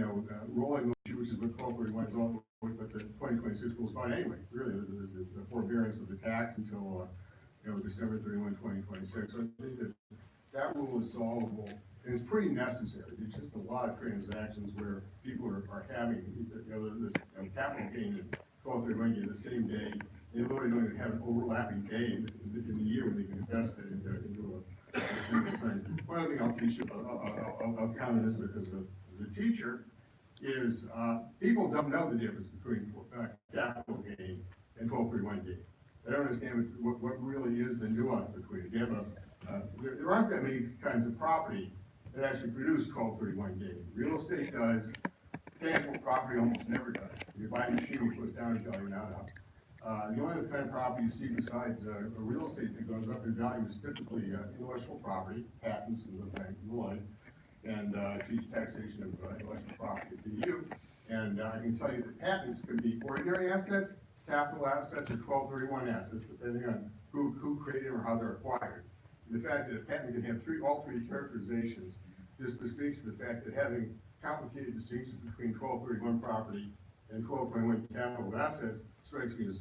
rolling, which is what 1231 is all, but the 2026 rules about anyway. Really, there's a forbearance of the tax until, December 31, 2026. So I think that rule is solvable, and it's pretty necessary. There's just a lot of transactions where people are having, this capital gain and 1231 gain the same day. They literally don't even have an overlapping day in the year when they can invest it into a single thing. One other thing I'll teach you, I'll comment this because as a teacher, is people don't know the difference between capital gain and 1231 gain. They don't understand what really is the nuance between it. You have there aren't that many kinds of property that actually produce 1231 gain. Real estate does. Tangible property almost never does. You buy a machine, it goes down until you're not up. The only other kind of property you see besides a real estate that goes up in value is typically intellectual property, patents and the like, and teach taxation of intellectual property to you. And I can tell you that patents can be ordinary assets, capital assets, or 1231 assets, depending on who created them or how they're acquired. The fact that a patent can have all three characterizations just speaks to the fact that having complicated distinctions between 1231 property and 1221 capital assets strikes me as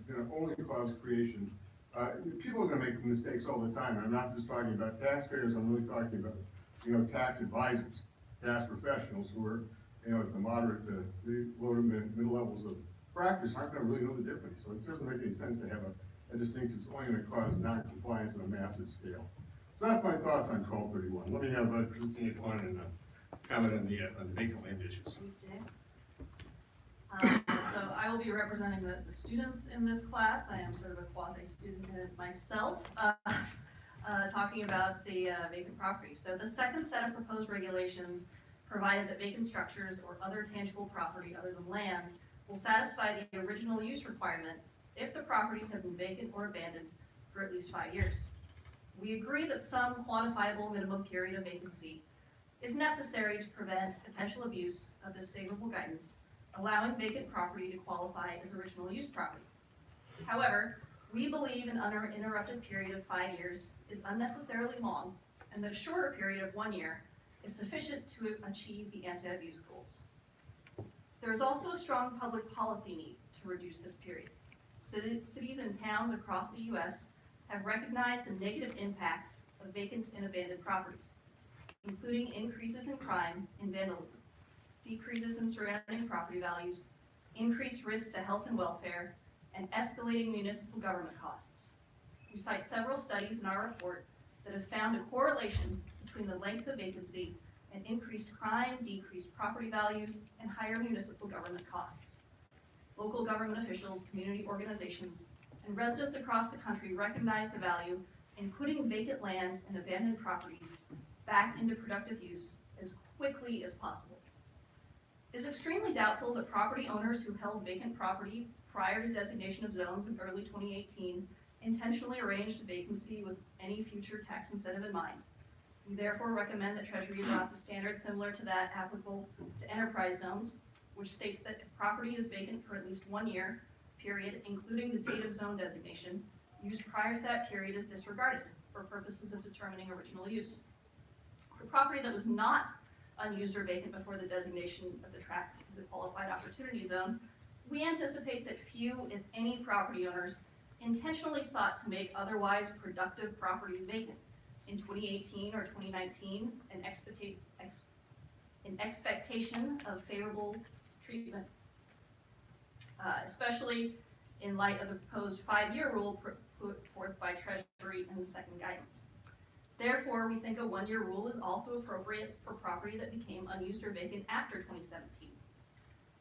going to only cause creation. People are going to make mistakes all the time. And I'm not just talking about taxpayers. I'm really talking about tax advisors, tax professionals who are at the moderate to the low to middle levels of practice aren't going to really know the difference. So it doesn't make any sense to have a distinction that's only going to cause non-compliance on a massive scale. So that's my thoughts on 1231. Let me have Christine Klein and comment on the vacant land issues. Thanks, Jay. So I will be representing the students in this class. I am sort of a quasi-student in it myself, talking about the vacant property. So the second set of proposed regulations provided that vacant structures or other tangible property other than land will satisfy the original use requirement if the properties have been vacant or abandoned for at least 5 years. We agree that some quantifiable minimum period of vacancy is necessary to prevent potential abuse of this favorable guidance, allowing vacant property to qualify as original use property. However, we believe an uninterrupted period of 5 years is unnecessarily long, and that a shorter period of 1 year is sufficient to achieve the anti-abuse goals. There is also a strong public policy need to reduce this period. Cities and towns across the U.S. have recognized the negative impacts of vacant and abandoned properties, including increases in crime and vandalism, decreases in surrounding property values, increased risk to health and welfare, and escalating municipal government costs. We cite several studies in our report that have found a correlation between the length of vacancy and increased crime, decreased property values, and higher municipal government costs. Local government officials, community organizations, and residents across the country recognize the value in putting vacant land and abandoned properties back into productive use as quickly as possible. It is extremely doubtful that property owners who held vacant property prior to designation of zones in early 2018 intentionally arranged a vacancy with any future tax incentive in mind. We therefore recommend that Treasury adopt a standard similar to that applicable to enterprise zones, which states that if property is vacant for at least 1 year, period, including the date of zone designation, use prior to that period is disregarded for purposes of determining original use. For property that was not unused or vacant before the designation of the tract as a qualified opportunity zone, we anticipate that few, if any, property owners intentionally sought to make otherwise productive properties vacant in 2018 or 2019 in expectation of favorable treatment, especially in light of the proposed 5-year rule put forth by Treasury in the second guidance. Therefore, we think a 1-year rule is also appropriate for property that became unused or vacant after 2017.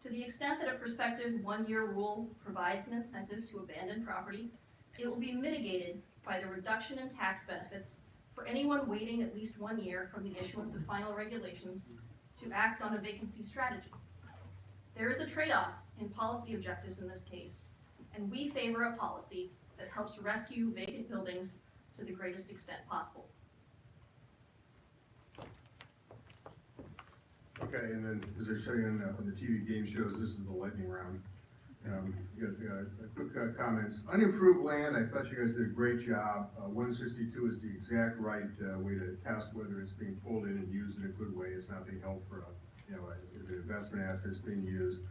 To the extent that a prospective 1-year rule provides an incentive to abandon property, it will be mitigated by the reduction in tax benefits for anyone waiting at least 1 year from the issuance of final regulations to act on a vacancy strategy. There is a trade-off in policy objectives in this case, and we favor a policy that helps rescue vacant buildings to the greatest extent possible. Okay, and then as I show you on the TV game shows, this is the lightning round. Quick comments. Unimproved land, I thought you guys did a great job. 162 is the exact right way to test whether it's being pulled in and used in a good way. It's not being held for you know, as an investment asset that's being used.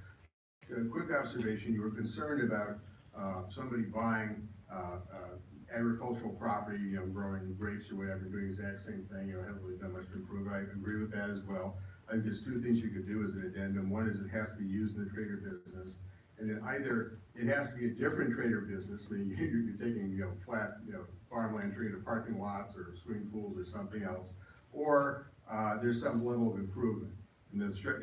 A quick observation, you were concerned about, somebody buying, agricultural property, you know, growing grapes or whatever, doing the exact same thing, you know, haven't really done much to improve it. I agree with that as well. I think there's two things you could do as an addendum. One is it has to be used in the trader business. And then either it has to be a different trader business, I mean, you're taking, you know, flat, you know, farmland, treating it parking lots or swimming pools or something else, or, there's some level of improvement. And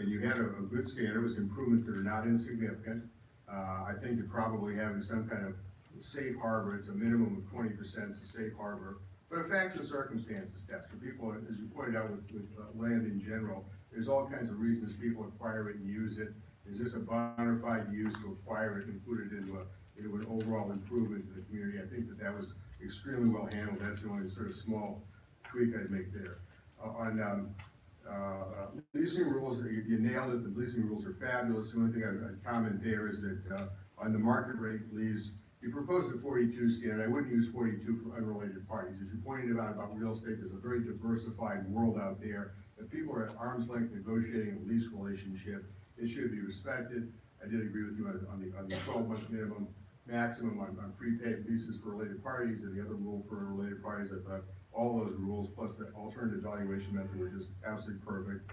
you had a good standard, with improvements that are not insignificant. I think you're probably having some kind of safe harbor, it's a minimum of 20%, it's a safe harbor. But a facts and circumstances test for people, as you pointed out with land in general, there's all kinds of reasons people acquire it and use it. Is this a bona fide use to acquire it and put it into an overall improvement to the community? I think that was extremely well handled. That's the only sort of small tweak I'd make there. Leasing rules, you nailed it, the leasing rules are fabulous. The only thing I'd comment there is that on the market rate lease, you proposed a 42 standard. I wouldn't use 42 for unrelated parties. As you pointed out about real estate, there's a very diversified world out there. If people are at arm's length negotiating a lease relationship, it should be respected. I did agree with you on the 12-month minimum maximum on prepaid leases for related parties, and the other rule for related parties. I thought all those rules plus the alternative valuation method were just absolutely perfect.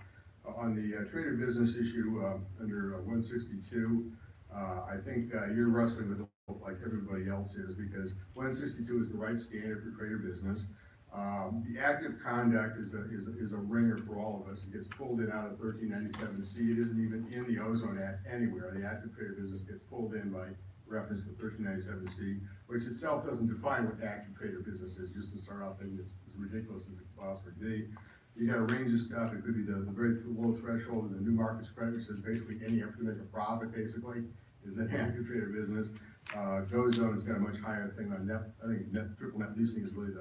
On the trader business issue under 162, I think you're wrestling with it like everybody else is, because 162 is the right standard for trader business. The active conduct is a ringer for all of us. It gets pulled in out of 1397C. It isn't even in the Ozone Act anywhere. The active trader business gets pulled in by reference to 1397C, which itself doesn't define what active trader business is. Just to start off, thinking it's ridiculous as it could possibly be. You got a range of stuff. It could be the very low threshold of the new markets credit, which says basically any effort to make a profit basically is an active trader business. GoZone's got a much higher thing on net. I think triple net leasing is really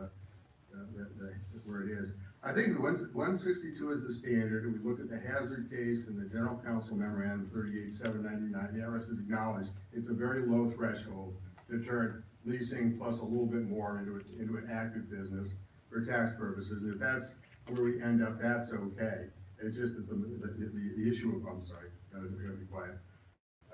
where it is. I think the 162 is the standard, and we look at the hazard case and the general counsel memorandum 38,799. The IRS has acknowledged it's a very low threshold to turn leasing plus a little bit more into an active business for tax purposes. And if that's where we end up, that's okay. It's just that the issue of, I'm sorry, gotta be quiet.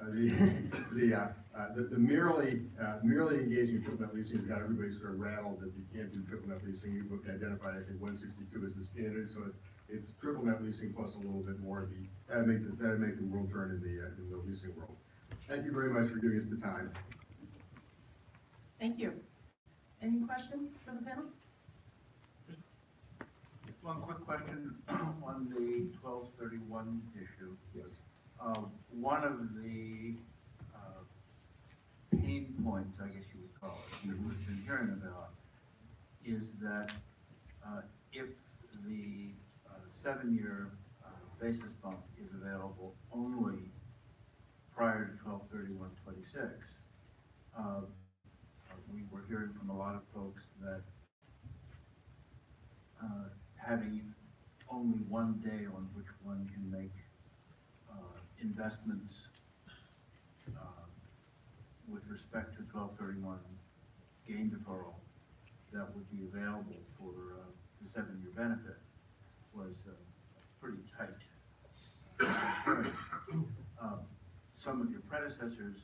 The merely engaging in triple net leasing has got everybody sort of rattled that you can't do triple net leasing. You've identified, I think, 162 as the standard, so it's triple net leasing plus a little bit more. That'd make the world turn in the leasing world. Thank you very much for giving us the time. Thank you. Any questions for the panel? One quick question on the 1231 issue. Yes. One of the pain points, I guess you would call it, that we've been hearing about, is that if the 7-year basis bump is available only prior to 12/31/26, we were hearing from a lot of folks that having only one day on which one can make investments with respect to 1231 gain deferral that would be available for the 7-year benefit was pretty tight. Some of your predecessors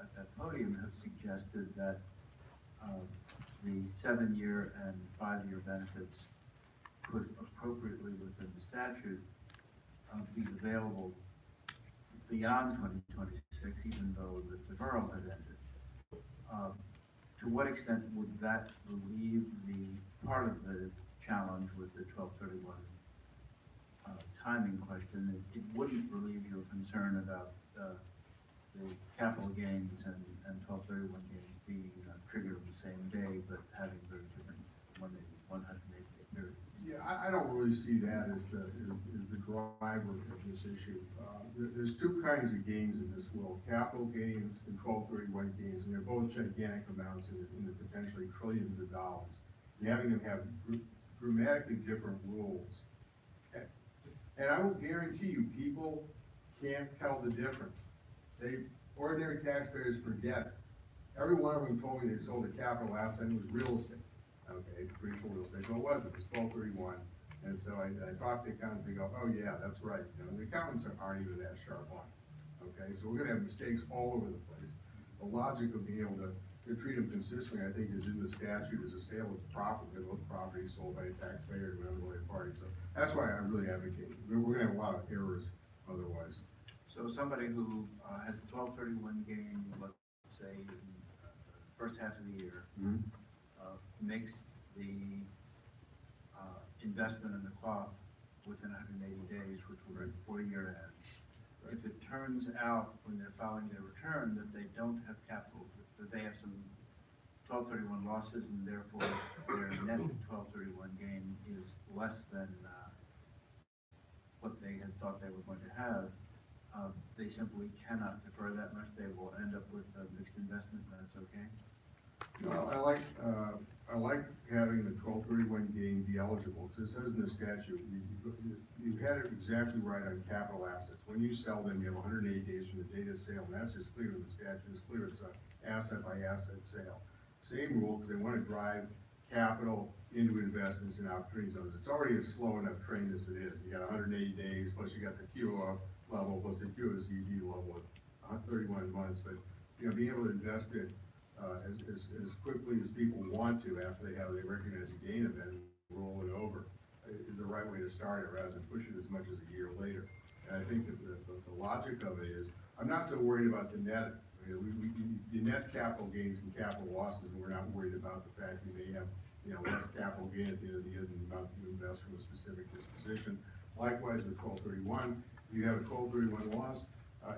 at that podium have suggested that the 7-year and 5-year benefits could appropriately within the statute be available beyond 2026, even though the deferral had ended. To what extent would that relieve the part of the challenge with the 1231 timing question? It wouldn't relieve your concern about the capital gains and 1231 gains being triggered the same day, but having very different 180-day periods. Yeah, I don't really see that as the driver of this issue. There's two kinds of gains in this world: capital gains and 1231 gains, and they're both gigantic amounts in the potentially trillions of dollars. And having them have dramatically different rules, and I will guarantee you, people can't tell the difference. Ordinary taxpayers forget. Every one of them told me they sold a capital asset and it was real estate. Okay, pretty cool real estate. So it wasn't. It was 1231. And so I talked to accountants, they go, oh yeah, that's right, you know, the accountants aren't even that sharp on it, okay? So we're gonna have mistakes all over the place. The logic of being able to treat them consistently, I think, is in the statute, as a sale of property, both property sold by a taxpayer to an unrelated party. So that's why I really advocate, we're gonna have a lot of errors otherwise. So somebody who has a 1231 gain, let's say, in the first half of the year, makes the investment in the co-op within 180 days, which will be before year end. If it turns out when they're filing their return that they don't have capital, that they have some 1231 losses, and therefore their net 1231 gain is less than what they had thought they were going to have, they simply cannot defer that much. They will end up with a mixed investment, and that's okay? Well, I like having the 1231 gain be eligible, because it says in the statute, you had it exactly right on capital assets. When you sell them, you have 180 days from the date of sale, and that's just clear in the statute, it's clear it's an asset by asset sale. Same rule, because they want to drive capital into investments and opportunity zones. It's already a slow enough train as it is. You got 180 days, plus you got the QO level, plus the QOCD level of 31 months, but, you know, being able to invest it as quickly as people want to after they recognize a gain event, roll it over, is the right way to start it, rather than push it as much as a year later. And I think that the logic of it is, I'm not so worried about the net. You know, the net capital gains and capital losses, and we're not worried about the fact you may have, you know, less capital gain at the end of the year than the amount you invest from a specific disposition. Likewise with 1231, if you have a 1231 loss,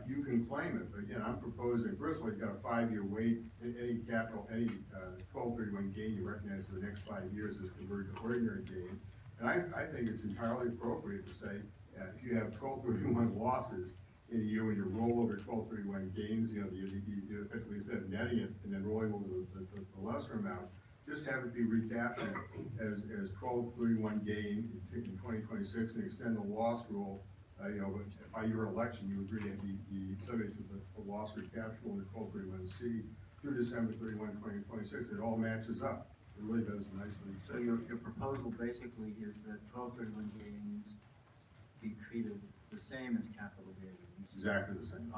you can claim it, but again, I'm proposing, first of all, you've got a 5-year wait, any 1231 gain you recognize for the next 5 years is converted to ordinary gain. And I think it's entirely appropriate to say, if you have 1231 losses in a year when you roll over 1231 gains, you know, you effectively, instead of netting it and then rolling over the lesser amount, just have it be recaptured as 1231 gain in 2026 and extend the loss rule. You know, by your election, you agree to be subject to the loss recapture rule in 1231C through December 31, 2026. It all matches up. It really does nicely. So your proposal basically is that 1231 gains be treated the same as capital gains. Exactly the same.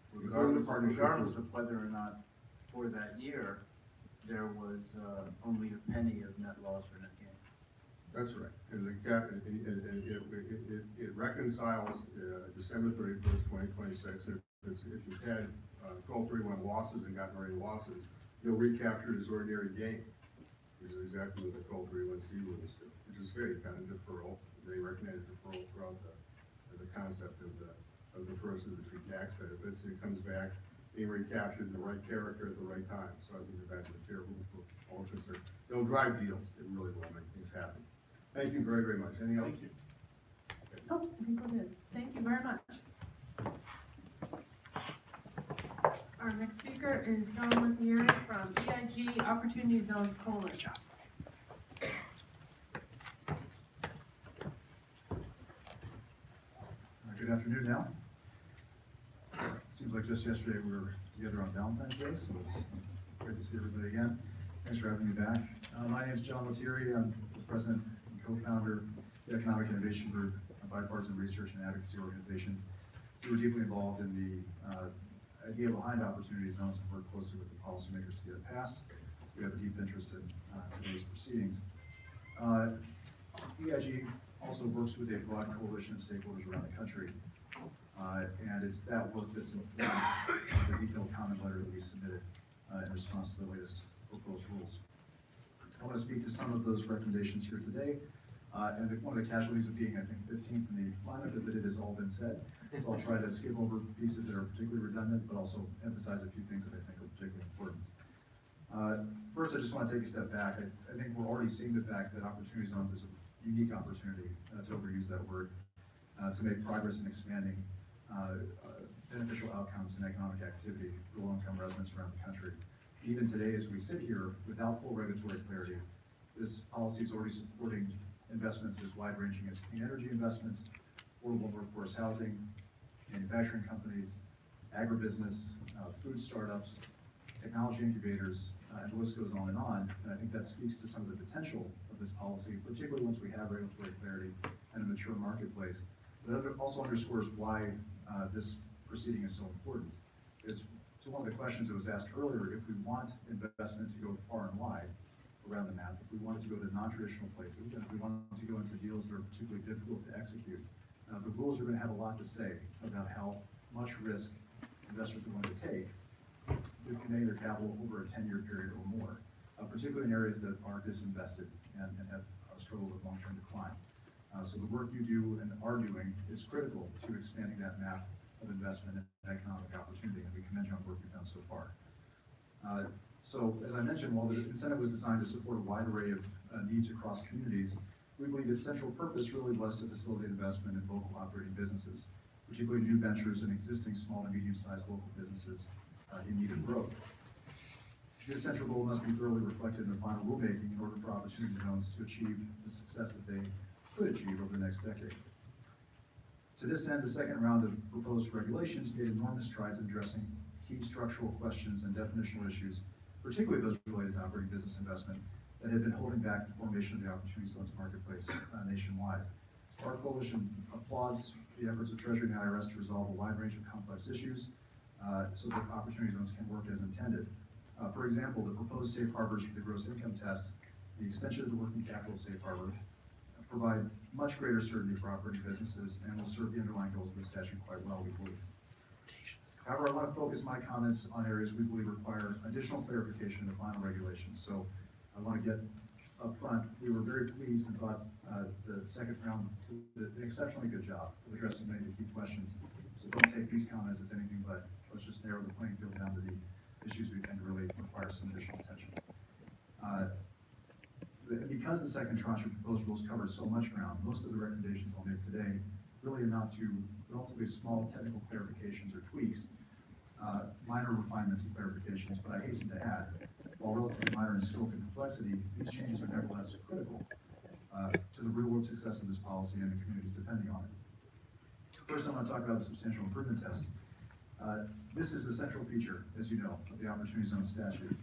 Regardless of whether or not for that year there was only a penny of net loss or net gain. That's right, and it reconciles December 31st, 2026. If you've had 1231 losses and gotten rid of losses, you'll recapture it as ordinary gain, which is exactly what the 1231C rules do, which is great, kind of deferral. They recognize deferral throughout the concept of the first of the two tax benefits, and it comes back being recaptured in the right character at the right time. So I think that's a fair rule for all concerned. They'll drive deals. It really will make things happen. Thank you very, very much. Anything else? Oh, I think we're good. Thank you very much. Our next speaker is John Lethieri from EIG Opportunity Zones Coalition. Good afternoon now. Seems like just yesterday we were together on Valentine's Day, so it's great to see everybody again. Thanks for having me back. My name is John Lethieri. I'm the president and co-founder of the Economic Innovation Group, a bipartisan research and advocacy organization. We were deeply involved in the idea behind opportunity zones and worked closely with the policymakers to get it passed. We have a deep interest in today's proceedings. EIG also works with a broad coalition of stakeholders around the country. And it's that work that's informed the detailed comment letter that we submitted in response to the latest proposed rules. I want to speak to some of those recommendations here today. And one of the casualties of being, I think, 15th in the lineup is that it has all been said. So I'll try to skip over pieces that are particularly redundant, but also emphasize a few things that I think are particularly important. First, I just want to take a step back. I think we're already seeing the fact that opportunity zones is a unique opportunity, to overuse that word, to make progress in expanding beneficial outcomes and economic activity for low-income residents around the country. Even today, as we sit here without full regulatory clarity, this policy is already supporting investments as wide-ranging as clean energy investments, affordable workforce housing, manufacturing companies, agribusiness, food startups, technology incubators, and the list goes on. And I think that speaks to some of the potential of of this policy, particularly once we have regulatory clarity and a mature marketplace. But it also underscores why this proceeding is so important. Is to one of the questions that was asked earlier, if we want investment to go far and wide around the map, if we want it to go to non-traditional places, and if we want it to go into deals that are particularly difficult to execute, the rules are going to have a lot to say about how much risk investors are going to take with committing their capital over a 10-year period or more, particularly in areas that are disinvested and have struggled with long-term decline. So the work you do and are doing is critical to expanding that map of investment and economic opportunity, and we commend you on the work you've done so far. So, as I mentioned, while the incentive was designed to support a wide array of needs across communities, we believe its central purpose really was to facilitate investment in local operating businesses, particularly new ventures and existing small to medium-sized local businesses in need of growth. This central goal must be thoroughly reflected in the final rulemaking in order for opportunity zones to achieve the success that they could achieve over the next decade. To this end, the second round of proposed regulations made enormous strides in addressing key structural questions and definitional issues, particularly those related to operating business investment, that had been holding back the formation of the opportunity zones marketplace nationwide. Our coalition applauds the efforts of Treasury and the IRS to resolve a wide range of complex issues so that opportunity zones can work as intended. For example, the proposed safe harbors for the gross income test, the extension of the working capital safe harbor, provide much greater certainty for operating businesses and will serve the underlying goals of the statute quite well, we believe. However, I want to focus my comments on areas we believe require additional clarification in the final regulations. So I want to get up front. We were very pleased and thought the second round did an exceptionally good job of addressing many of the key questions. So don't take these comments as anything but let's just narrow the playing field down to the issues we think really require some additional attention. Because the second tranche of proposed rules covered so much ground, most of the recommendations I'll make today really amount to relatively small technical clarifications or tweaks, minor refinements and clarifications, but I hasten to add, while relatively minor in scope and complexity, these changes are nevertheless critical to the real-world success of this policy and the communities depending on it. First, I want to talk about the substantial improvement test. This is a central feature, as you know, of the Opportunity Zone statute.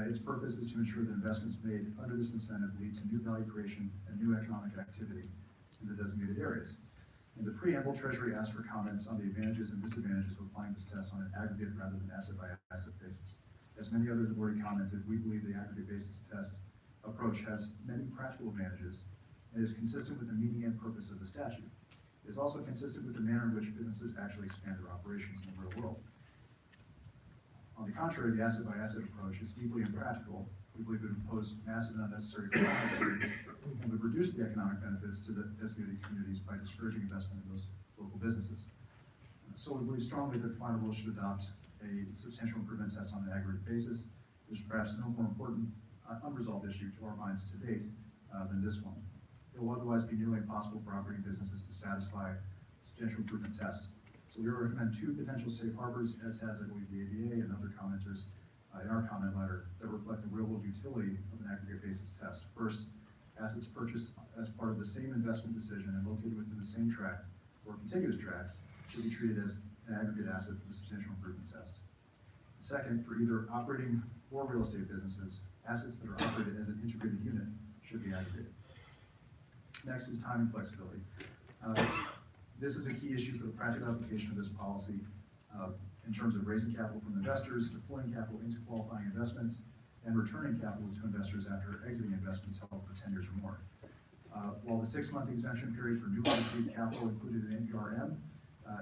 Its purpose is to ensure that investments made under this incentive lead to new value creation and new economic activity in the designated areas. In the preamble, Treasury asked for comments on the advantages and disadvantages of applying this test on an aggregate rather than asset-by-asset basis. As many others have already commented, we believe the aggregate basis test approach has many practical advantages and is consistent with the meaning and purpose of the statute. It is also consistent with the manner in which businesses actually expand their operations in the real world. On the contrary, the asset-by-asset approach is deeply impractical. We believe it would impose massive and unnecessary compliance burdens and would reduce the economic benefits to the designated communities by discouraging investment in those local businesses. So we believe strongly that the final rule should adopt a substantial improvement test on an aggregate basis. There's perhaps no more important unresolved issue to our minds to date than this one. It will otherwise be nearly impossible for operating businesses to satisfy substantial improvement test. So we recommend two potential safe harbors, as has, I believe, the ABA and other commenters in our comment letter, that reflect the real-world utility of an aggregate basis test. First, assets purchased as part of the same investment decision and located within the same tract or contiguous tracts should be treated as an aggregate asset for the substantial improvement test. Second, for either operating or real estate businesses, assets that are operated as an integrated unit should be aggregated. Next is time and flexibility. This is a key issue for the practical application of this policy in terms of raising capital from investors, deploying capital into qualifying investments, and returning capital to investors after exiting investments held for 10 years or more. While the 6-month exemption period for newly received capital included in NPRM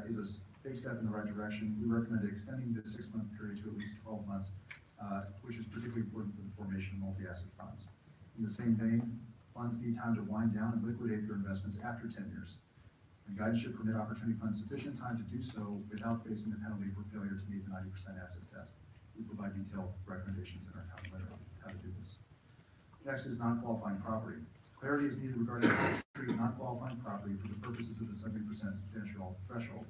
is a big step in the right direction, we recommend extending the 6-month period to at least 12 months, which is particularly important for the formation of multi-asset funds. In the same vein, funds need time to wind down and liquidate their investments after 10 years. And guidance should permit opportunity funds sufficient time to do so without facing the penalty for failure to meet the 90% asset test. We provide detailed recommendations in our comment letter on how to do this. Next is non-qualifying property. Clarity is needed regarding the treatment of non-qualifying property for the purposes of the 70% substantial threshold.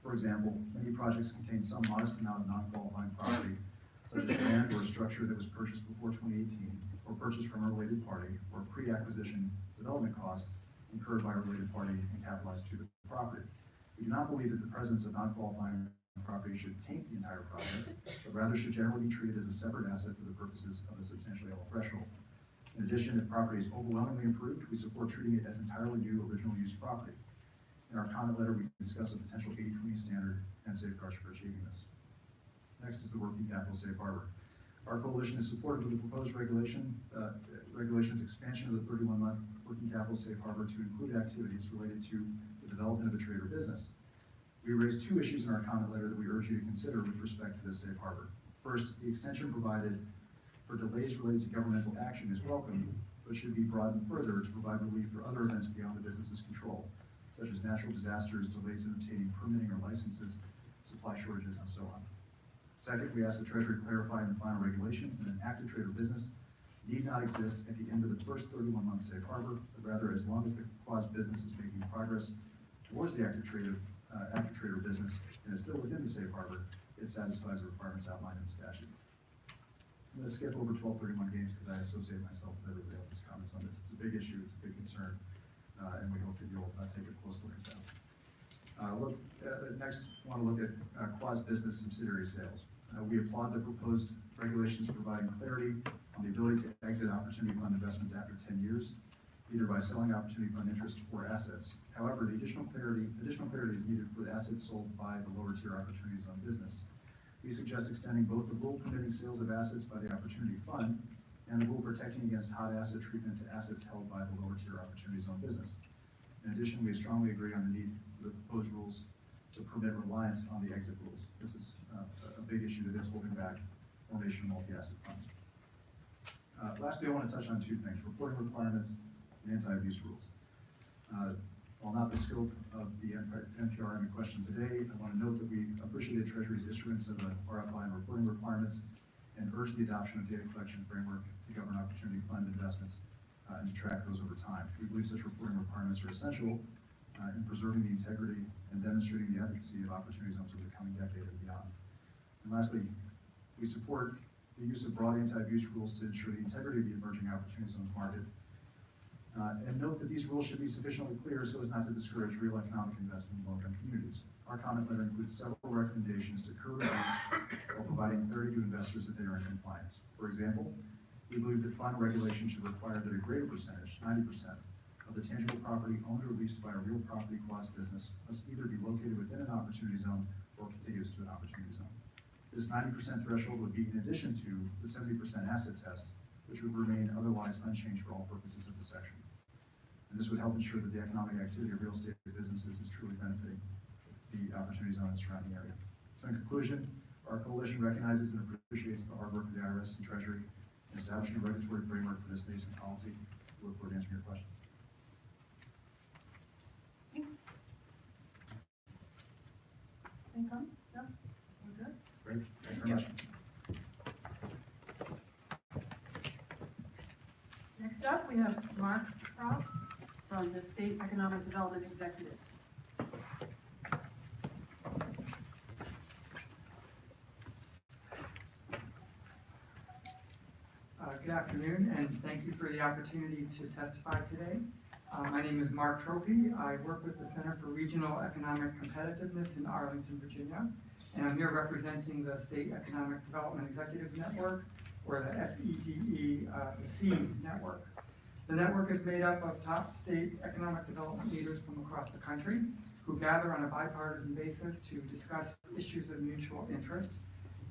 For example, many projects contain some modest amount of non-qualifying property, such as land or a structure that was purchased before 2018, or purchased from a related party, or pre-acquisition development cost incurred by a related party and capitalized to the property. We do not believe that the presence of non-qualifying property should taint the entire project, but rather should generally be treated as a separate asset for the purposes of the substantially level threshold. In addition, if property is overwhelmingly improved, we support treating it as entirely new original use property. In our comment letter, we discuss a potential 80/20 standard and safeguards for achieving this. Next is the working capital safe harbor. Our coalition is supportive of the proposed regulations expansion of the 31-month working capital safe harbor to include activities related to the development of a trade or business. We raised two issues in our comment letter that we urge you to consider with respect to this safe harbor. First, the extension provided for delays related to governmental action is welcome, but should be broadened further to provide relief for other events beyond the business's control, such as natural disasters, delays in obtaining permitting or licenses, supply shortages, and so on. Second, we ask the Treasury clarify in the final regulations that an active trade or business need not exist at the end of the first 31-month safe harbor, but rather as long as the clause business is making progress towards the active trade or business and is still within the safe harbor, it satisfies the requirements outlined in the statute. I'm going to skip over 1231 gains because I associate myself with everybody else's comments on this. It's a big issue, it's a big concern, and we hope that you'll take a close look at that. Next, I want to look at quasi-business subsidiary sales. We applaud the proposed regulations providing clarity on the ability to exit opportunity fund investments after 10 years, either by selling opportunity fund interest or assets. However, the additional clarity is needed for the assets sold by the lower tier opportunity zone business. We suggest extending both the rule permitting sales of assets by the opportunity fund and the rule protecting against hot asset treatment to assets held by the lower tier opportunity zone business. In addition, we strongly agree on the need for the proposed rules to permit reliance on the exit rules. This is a big issue that is holding back formation of multi-asset funds. Lastly, I want to touch on two things: reporting requirements and anti-abuse rules. While not the scope of the NPRM in question today, I want to note that we appreciate the Treasury's issuance of the RFI and reporting requirements and urge the adoption of data collection framework to govern opportunity fund investments and to track those over time. We believe such reporting requirements are essential in preserving the integrity and demonstrating the efficacy of opportunity zones over the coming decade and beyond. And lastly, we support the use of broad anti-abuse rules to ensure the integrity of the emerging opportunity zones market. And note that these rules should be sufficiently clear so as not to discourage real economic investment in low-income communities. Our comment letter includes several recommendations to curb abuse while providing clarity to investors that they are in compliance. For example, we believe that fund regulation should require that a greater percentage, 90%, of the tangible property owned or leased by a real property class business must either be located within an opportunity zone or contiguous to an opportunity zone. This 90% threshold would be in addition to the 70% asset test, which would remain otherwise unchanged for all purposes of the section. And this would help ensure that the economic activity of real estate businesses is truly benefiting the opportunity zone and surrounding area. So in conclusion, our coalition recognizes and appreciates the hard work of the IRS and Treasury in establishing a regulatory framework for this nascent policy. We look forward to answering your questions. Thanks. Any comments? No? We're good? Great, thanks very much. Next up, we have Mark Trout from the State Economic Development Executives. Good afternoon, and thank you for the opportunity to testify today. My name is Mark Tropey. I work with the Center for Regional Economic Competitiveness in Arlington, Virginia, and I'm here representing the State Economic Development Executives Network, or the SEDE, the SEED network. The network is made up of top state economic development leaders from across the country who gather on a bipartisan basis to discuss issues of mutual interest.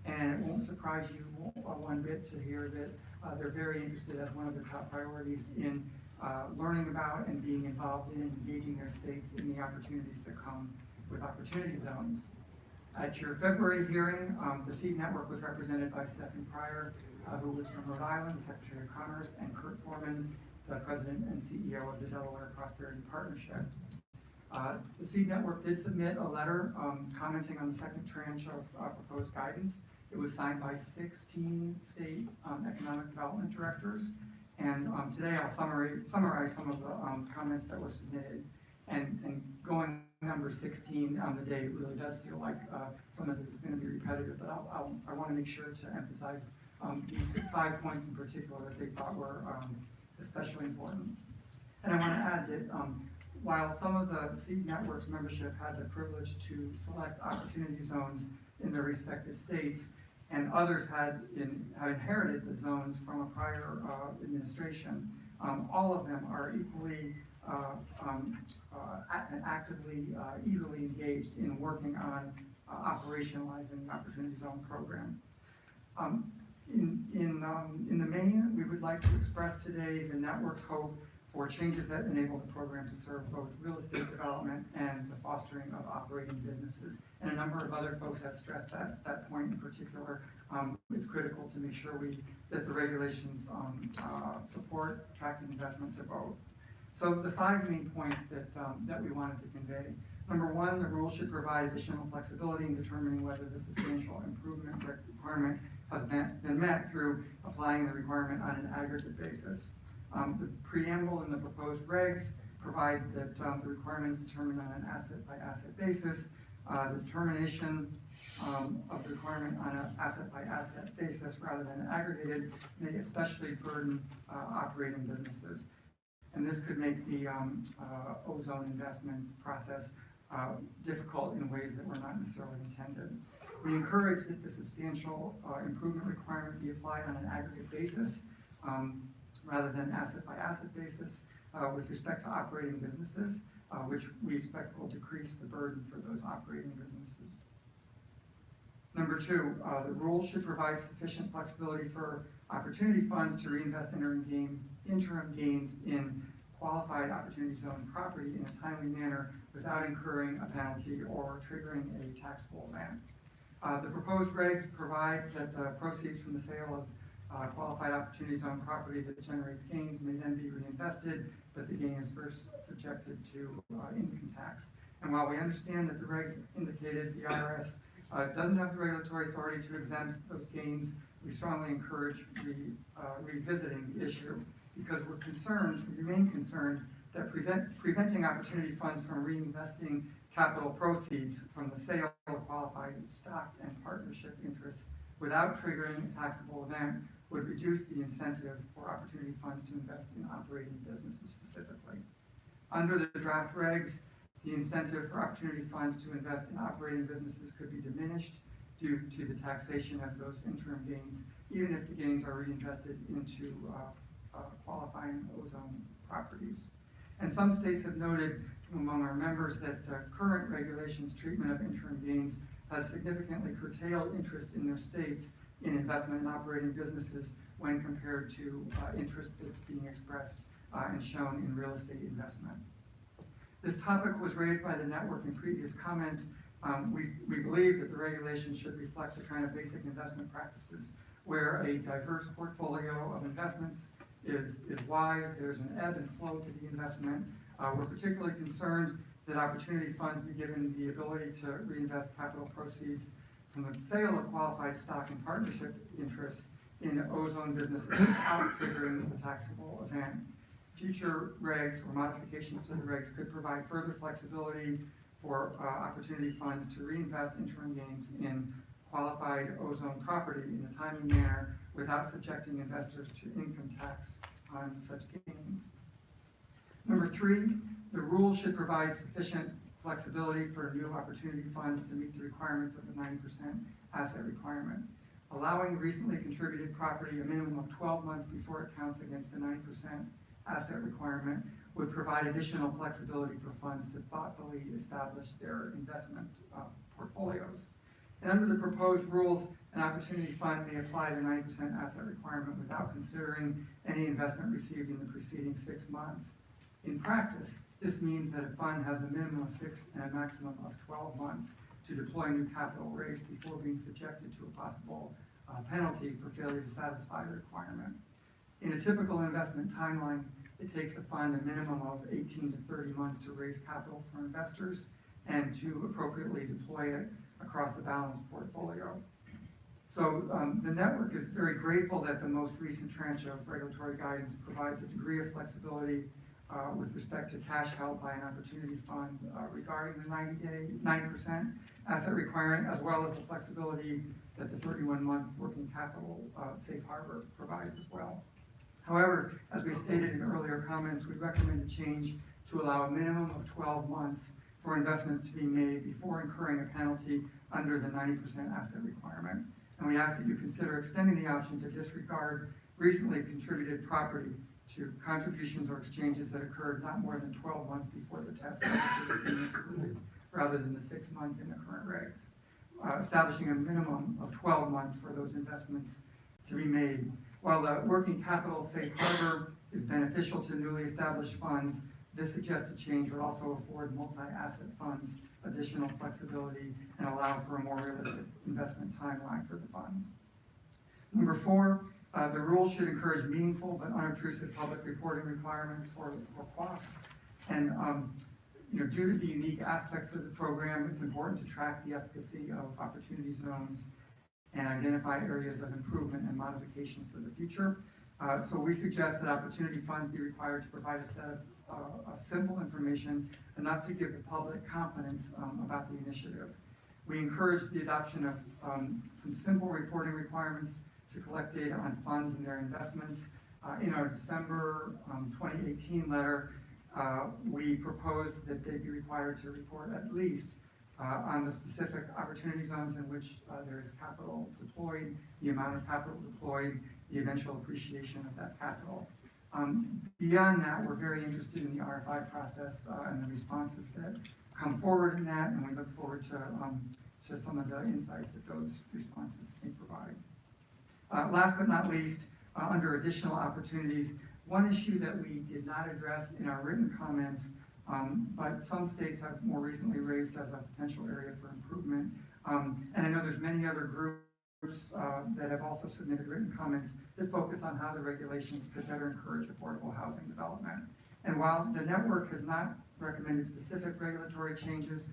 And it won't surprise you one bit to hear that they're very interested as one of their top priorities in learning about and being involved in engaging their states in the opportunities that come with opportunity zones. At your February hearing, the SEED network was represented by Stephen Pryor, who was from Rhode Island, the Secretary of Commerce, and Kurt Foreman, the President and CEO of the Delaware Prosperity Partnership. The SEED network did submit a letter commenting on the second tranche of proposed guidance. It was signed by 16 state economic development directors. And today I'll summarize some of the comments that were submitted. And going number 16 on the day, it really does feel like some of this is going to be repetitive, but I want to make sure to emphasize these 5 points in particular that they thought were especially important. And I want to add that while some of the SEED network's membership had the privilege to select opportunity zones in their respective states, and others have inherited the zones from a prior administration. All of them are equally and actively, eagerly engaged in working on operationalizing the Opportunity Zone program. In the main, we would like to express today the network's hope for changes that enable the program to serve both real estate development and the fostering of operating businesses. And a number of other folks have stressed that point in particular. It's critical to make sure that the regulations support attracting investment to both. So the 5 main points that we wanted to convey. Number 1, the rule should provide additional flexibility in determining whether the substantial improvement requirement has been met through applying the requirement on an aggregate basis. The preamble and the proposed regs provide that the requirement is determined on an asset-by-asset basis. The determination of the requirement on an asset-by-asset basis rather than aggregated may especially burden operating businesses. And this could make the ozone investment process difficult in ways that were not necessarily intended. We encourage that the substantial improvement requirement be applied on an aggregate basis rather than asset-by-asset basis with respect to operating businesses, which we expect will decrease the burden for those operating businesses. Number 2, the rule should provide sufficient flexibility for opportunity funds to reinvest interim gains in qualified Opportunity Zone property in a timely manner without incurring a penalty or triggering a taxable event. The proposed regs provide that the proceeds from the sale of qualified Opportunity Zone property that generates gains may then be reinvested, but the gain is first subjected to income tax. And while we understand that the regs indicated the IRS doesn't have the regulatory authority to exempt those gains, we strongly encourage revisiting the issue because we remain concerned that preventing opportunity funds from reinvesting capital proceeds from the sale of qualified stock and partnership interests without triggering a taxable event would reduce the incentive for opportunity funds to invest in operating businesses specifically. Under the draft regs, the incentive for opportunity funds to invest in operating businesses could be diminished due to the taxation of those interim gains, even if the gains are reinvested into qualifying ozone properties. And some states have noted from among our members that the current regulations treatment of interim gains has significantly curtailed interest in their states in investment in operating businesses when compared to interest that's being expressed and shown in real estate investment. This topic was raised by the network in previous comments. We believe that the regulations should reflect the kind of basic investment practices where a diverse portfolio of investments is wise, there's an ebb and flow to the investment. We're particularly concerned that opportunity funds be given the ability to reinvest capital proceeds from the sale of qualified stock and partnership interests in ozone businesses without triggering the taxable event. Future regs or modifications to the regs could provide further flexibility for opportunity funds to reinvest interim gains in qualified ozone property in a timely manner without subjecting investors to income tax on such gains. Number 3, the rule should provide sufficient flexibility for new opportunity funds to meet the requirements of the 90% asset requirement. Allowing recently contributed property a minimum of 12 months before it counts against the 9% asset requirement would provide additional flexibility for funds to thoughtfully establish their investment portfolios. And under the proposed rules, an opportunity fund may apply the 90% asset requirement without considering any investment received in the preceding 6 months. In practice, this means that a fund has a minimum of 6 and a maximum of 12 months to deploy new capital raised before being subjected to a possible penalty for failure to satisfy the requirement. In a typical investment timeline, it takes a fund a minimum of 18 to 30 months to raise capital for investors and to appropriately deploy it across a balanced portfolio. So the network is very grateful that the most recent tranche of regulatory guidance provides a degree of flexibility with respect to cash held by an opportunity fund regarding the 90% asset requirement, as well as the flexibility that the 31-month working capital safe harbor provides as well. However, as we stated in earlier comments, we recommend a change to allow a minimum of 12 months for investments to be made before incurring a penalty under the 90% asset requirement. And we ask that you consider extending the option to disregard recently contributed property to contributions or exchanges that occurred not more than 12 months before the test was being excluded, rather than the 6 months in the current regs. Establishing a minimum of 12 months for those investments to be made. While the working capital safe harbor is beneficial to newly established funds, this suggested change would also afford multi-asset funds additional flexibility and allow for a more realistic investment timeline for the funds. Number 4, the rule should encourage meaningful but unobtrusive public reporting requirements for costs. And due to the unique aspects of the program, it's important to track the efficacy of opportunity zones and identify areas of improvement and modification for the future. So we suggest that opportunity funds be required to provide a set of simple information enough to give the public confidence about the initiative. We encourage the adoption of some simple reporting requirements to collect data on funds and their investments. In our December 2018 letter, we proposed that they be required to report at least on the specific opportunity zones in which there is capital deployed, the amount of capital deployed, the eventual appreciation of that capital. Beyond that, we're very interested in the RFI process and the responses that come forward in that, and we look forward to some of the insights that those responses may provide. Last but not least, under additional opportunities, one issue that we did not address in our written comments, but some states have more recently raised as a potential area for improvement. And I know there's many other groups that have also submitted written comments that focus on how the regulations could better encourage affordable housing development. And while the network has not recommended specific regulatory changes,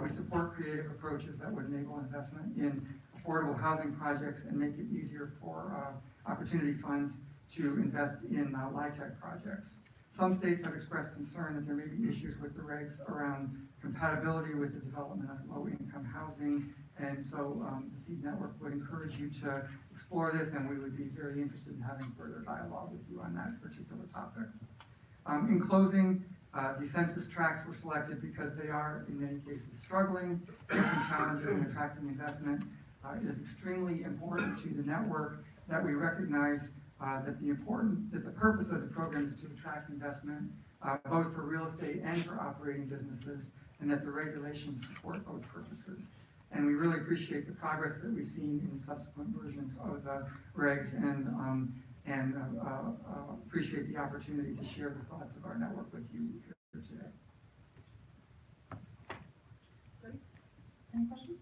we support creative approaches that would enable investment in affordable housing projects and make it easier for opportunity funds to invest in LIHTC projects. Some states have expressed concern that there may be issues with the regs around compatibility with the development of low-income housing, and so the SEED network would encourage you to explore this, and we would be very interested in having further dialogue with you on that particular topic. In closing, the census tracts were selected because they are, in many cases, struggling, facing challenges in attracting investment. It is extremely important to the network that we recognize that the purpose of the program is to attract investment, both for real estate and for operating businesses, and that the regulations support both purposes. And we really appreciate the progress that we've seen in subsequent versions of the regs, and appreciate the opportunity to share the thoughts of our network with you here today. Great. Any questions?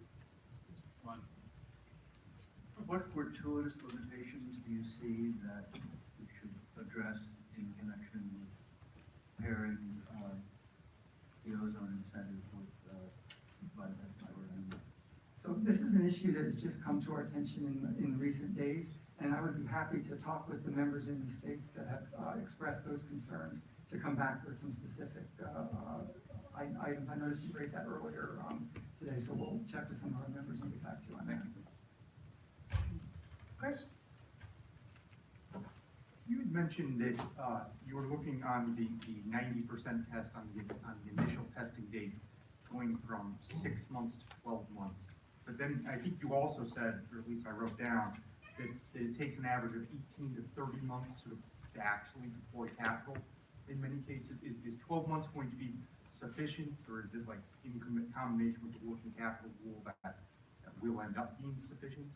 What gratuitous limitations do you see that we should address in connection with pairing the ozone incentive with So this is an issue that has just come to our attention in recent days, and I would be happy to talk with the members in the states that have expressed those concerns to come back with some specific items. I noticed you raised that earlier today, so we'll check with some of our members and get back to you on that. Chris? You had mentioned that you were looking on the 90% test on the initial testing date, going from 6 months to 12 months. But then I think you also said, or at least I wrote down, that it takes an average of 18 to 30 months to actually deploy capital in many cases. Is 12 months going to be sufficient, or is it like in combination with the working capital rule that will end up being sufficient?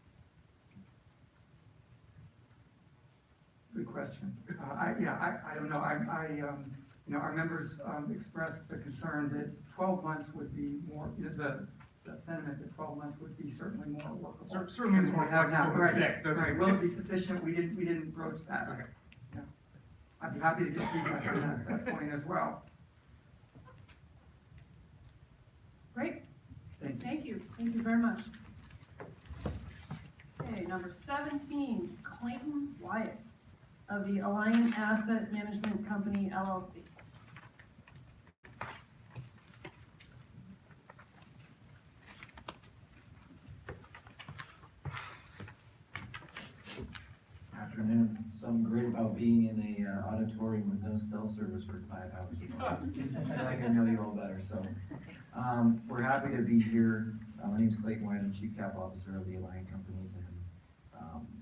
Good question. I don't know. Our members expressed the concern that 12 months would be more, the sentiment that 12 months would be certainly more workable. Certainly than more we have now. flexible than Right. 6. Okay. Right. Will it be sufficient? We didn't broach that. Okay. Yeah. I'd be happy to get feedback on that point as well. Great. Thank you. Thank you. Thank you very much. Okay, number 17, Clayton Wyatt of the Alliant Asset Management Company, LLC. Afternoon. Something great about being in a auditorium with no cell service for 5 hours. I feel like I know you all better. So we're happy to be here. My name's Clayton White. I'm Chief Capital Officer of the Alliant Company,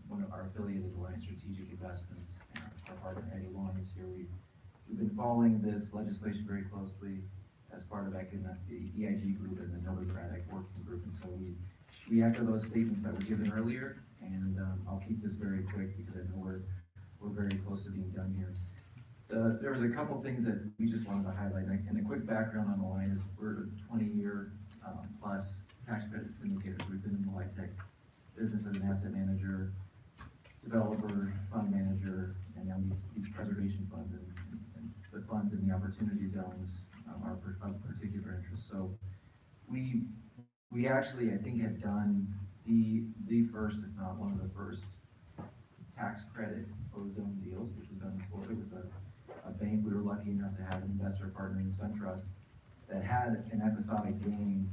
One of our affiliate is Alliance Strategic Investments, and our partner Eddie Long is here. We've been following this legislation very closely as part of the EIG group and the Novograd Working Group, and so we echo those statements that were given earlier, and I'll keep this very quick because I know we're very close to being done here. There was a couple things that we just wanted to highlight, and a quick background on the line is we're a 20-year plus tax credit syndicators. We've been in the light tech business as an asset manager, developer, fund manager, and now these preservation funds and the funds in the opportunity zones are of particular interest. So we actually, I think, have done the first, if not one of the first, tax credit ozone deals, which was done in Florida with a bank. We were lucky enough to have an investor partner in SunTrust that had an episodic gain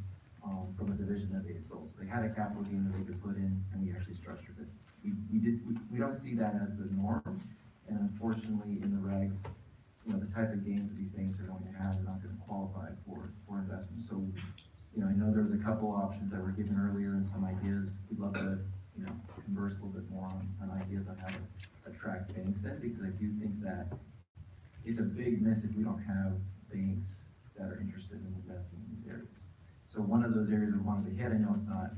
from a division that they had sold. So they had a capital gain that they could put in, and we actually structured it. We don't see that as the norm, and unfortunately, in the regs, the type of gains that these banks are going to have are not going to qualify for investment. So, I know there was a couple options that were given earlier and some ideas. We'd love to, converse a little bit more on ideas on how to attract banks in, because I do think that it's a big miss if we don't have banks that are interested in investing in these areas. So one of those areas we wanted to hit, I know it's not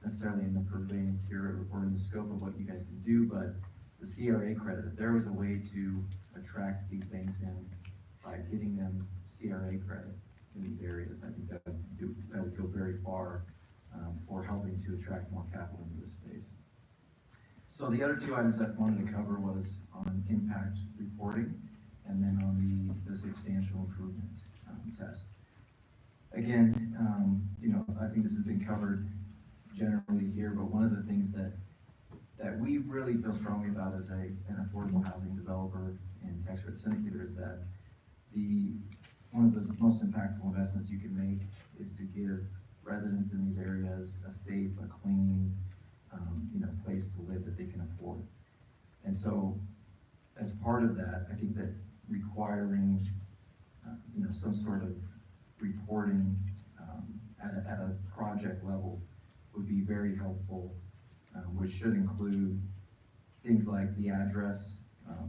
necessarily in the purveyance here or in the scope of what you guys can do, but the CRA credit, if there was a way to attract these banks in by getting them CRA credit in these areas, I think that would go very far for helping to attract more capital into this space. So the other two items I wanted to cover was on impact reporting and then on the substantial improvement test. Again, I think this has been covered generally here, but one of the things that we really feel strongly about as an affordable housing developer and tax credit syndicator is that one of the most impactful investments you can make is to give residents in these areas a safe, a clean, place to live that they can afford. And so, as part of that, I think that requiring, some sort of reporting at a project level would be very helpful, which should include things like the address,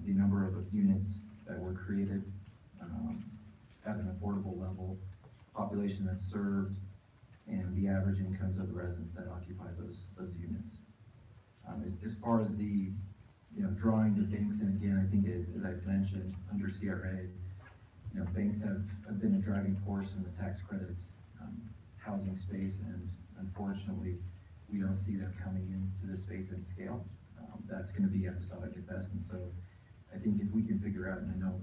the number of units that were created at an affordable level, population that's served, and the average incomes of the residents that occupy those units. As far as the drawing the banks in, again, I think as I've mentioned under CRA, banks have been a driving force in the tax credit housing space, and unfortunately, we don't see them coming into this space at scale. That's going to be episodic at best, and so I think if we can figure out, and I know,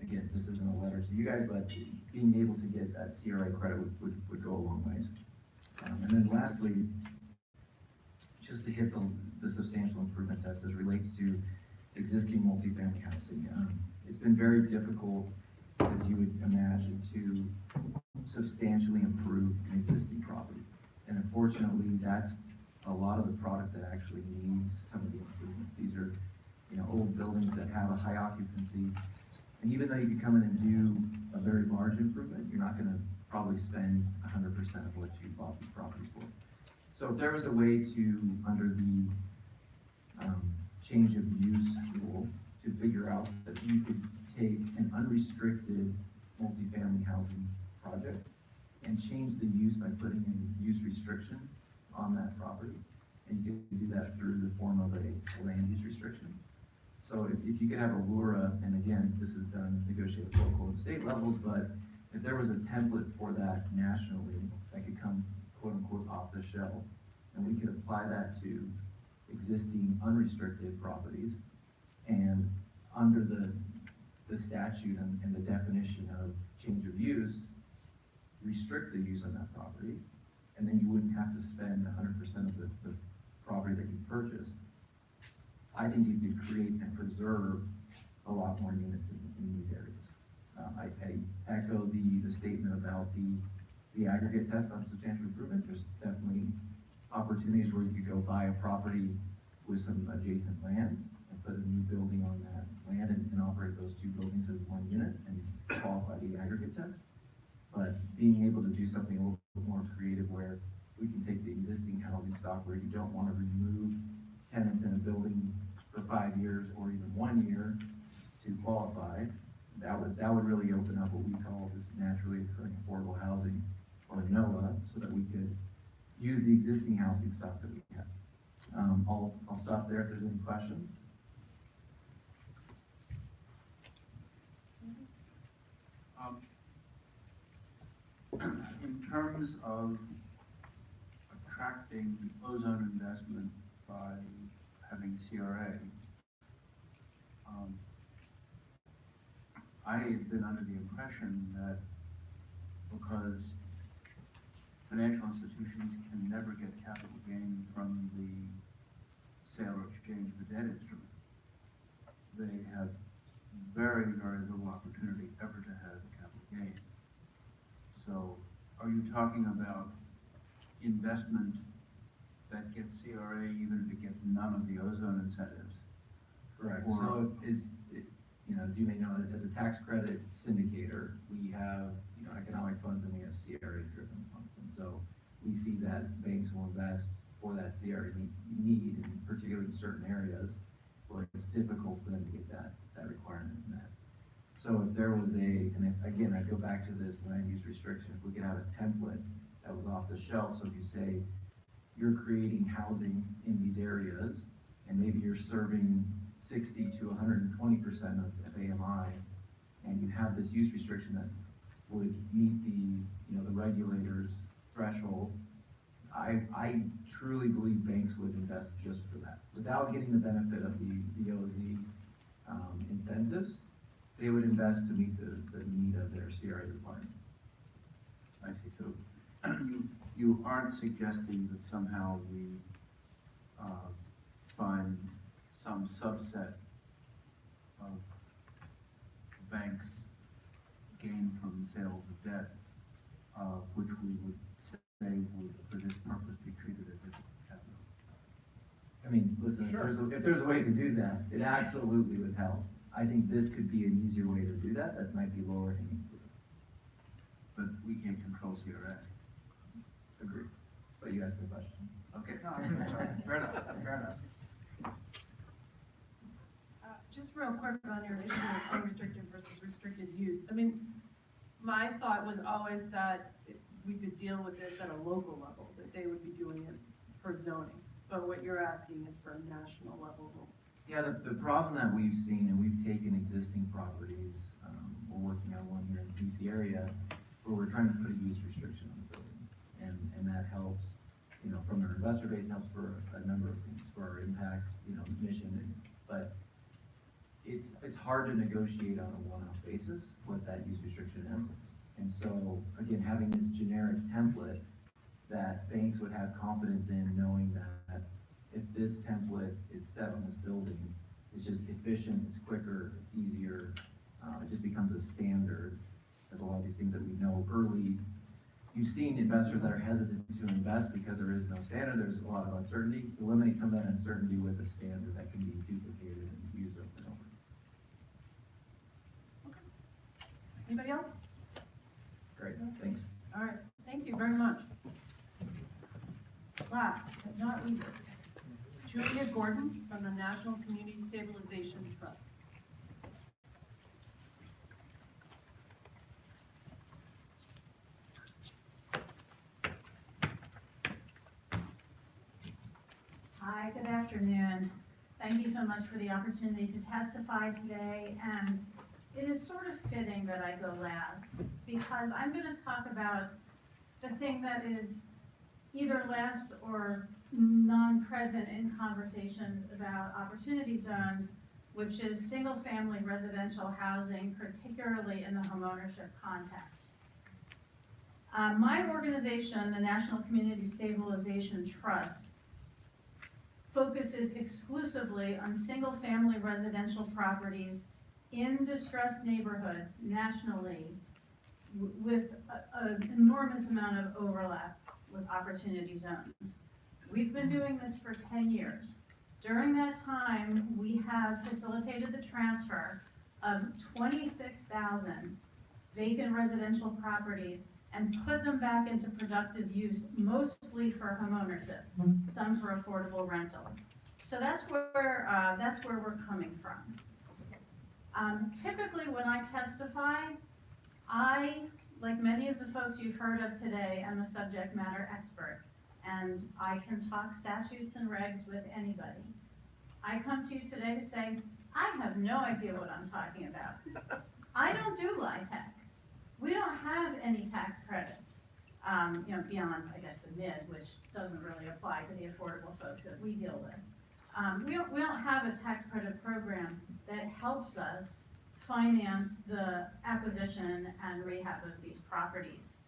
again, this isn't a letter to you guys, but being able to get that CRA credit would go a long ways. And then lastly, just to hit the substantial improvement test as relates to existing multifamily housing. It's been very difficult, as you would imagine, to substantially improve an existing property. And unfortunately, that's a lot of the product that actually needs some of the improvement. These are, old buildings that have a high occupancy. And even though you could come in and do a very large improvement, you're not gonna probably spend 100% of what you bought the property for. So if there was a way to, under the change of use rule, to figure out that you could take an unrestricted multifamily housing project and change the use by putting in use restriction on that property, and you could do that through the form of a land use restriction. So if you could have a LURA, and again, this is done negotiated at local and state levels, but if there was a template for that nationally that could come quote unquote off the shelf, and we could apply that to existing unrestricted properties, and under the statute and the definition of change of use, restrict the use on that property, and then you wouldn't have to spend 100% of the property that you purchased. I think you could create and preserve a lot more units in these areas. I echo the statement about the aggregate test on substantial improvement. There's definitely opportunities where you could go buy a property with some adjacent land and put a new building on that land and operate those two buildings as one unit and qualify the aggregate test. But being able to do something a little bit more creative where we can take the existing housing stock where you don't want to remove tenants in a building for 5 years or even 1 year to qualify. That would really open up what we call this naturally occurring affordable housing, or NOAA, so that we could use the existing housing stock that we have. I'll stop there if there's any questions. In terms of attracting ozone investment by having CRA, I had been under the impression that because financial institutions can never get capital gain from the sale or exchange of a debt instrument, they have very, very little opportunity ever to have capital gain. So are you talking about investment that gets CRA even if it gets none of the ozone incentives? Correct. Or- So as you may know, as a tax credit syndicator, we have, economic funds and we have CRA-driven funds. And so we see that banks will invest for that CRA need, and particularly in certain areas where it's difficult for them to get that requirement met. So if there was again, I go back to this land use restriction, if we could have a template that was off the shelf, so if you say, you're creating housing in these areas, and maybe you're serving 60 to 120% of AMI, and you have this use restriction that would meet the regulators' threshold, I truly believe banks would invest just for that. Without getting the benefit of the OZ incentives, they would invest to meet the need of their CRA requirement. I see. So you aren't suggesting that somehow we find some subset of banks gain from sales of debt, which we would say would, for this purpose, be treated as capital. I mean, listen, if there's a way to do that, it absolutely would help. I think this could be an easier way to do that. That might be lower hanging fruit. But we can't control CRA. Agreed. But you asked me a question. Okay. Fair enough, fair enough. Just real quick on your issue of unrestricted versus restricted use. I mean, my thought was always that we could deal with this at a local level, that they would be doing it for zoning. But what you're asking is for a national level. Yeah, the problem that we've seen, and we've taken existing properties, we're working on one here in the DC area, where we're trying to put a use restriction on the building. And that helps, from our investor base, helps for a number of things, for our impact, mission, but it's hard to negotiate on a one-off basis what that use restriction is. And so, again, having this generic template that banks would have confidence in, knowing that if this template is set on this building, it's just efficient, it's quicker, it's easier, it just becomes a standard, as a lot of these things that we know early. You've seen investors that are hesitant to invest because there is no standard, there's a lot of uncertainty. Eliminate some of that uncertainty with a standard that can be duplicated and used over and over. Anybody else? Great, thanks. All right, thank you very much. Last but not least, Julia Gordon from the National Community Stabilization Trust. Hi, good afternoon. Thank you so much for the opportunity to testify today, and it is sort of fitting that I go last, because I'm going to talk about the thing that is either last or non-present in conversations about opportunity zones, which is single-family residential housing, particularly in the homeownership context. My organization, the National Community Stabilization Trust, focuses exclusively on single-family residential properties in distressed neighborhoods nationally with an enormous amount of overlap with opportunity zones. We've been doing this for 10 years. During that time, we have facilitated the transfer of 26,000 vacant residential properties and put them back into productive use, mostly for homeownership, some for affordable rental. So that's where we're coming from. Typically, when I testify, I, like many of the folks you've heard of today, am a subject matter expert, and I can talk statutes and regs with anybody. I come to you today to say, I have no idea what I'm talking about. I don't do LIHTC. We don't have any tax credits, beyond, I guess, the mid, which doesn't really apply to the affordable folks that we deal with. We don't have a tax credit program that helps us finance the acquisition and rehab of these properties.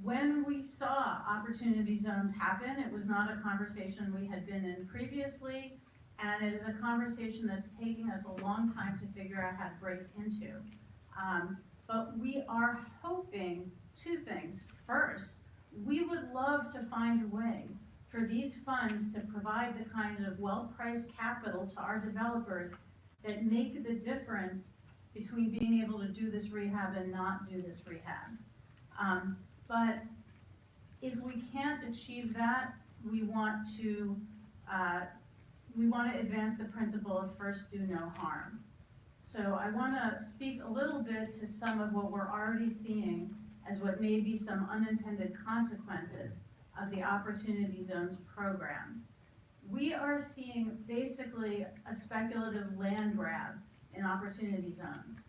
When we saw opportunity zones happen, it was not a conversation we had been in previously, and it is a conversation that's taking us a long time to figure out how to break into. But we are hoping two things. First, we would love to find a way for these funds to provide the kind of well-priced capital to our developers that make the difference between being able to do this rehab and not do this rehab. But if we can't achieve that, we want to advance the principle of first do no harm. So I want to speak a little bit to some of what we're already seeing as what may be some unintended consequences of the Opportunity Zones program. We are seeing basically a speculative land grab in Opportunity Zones.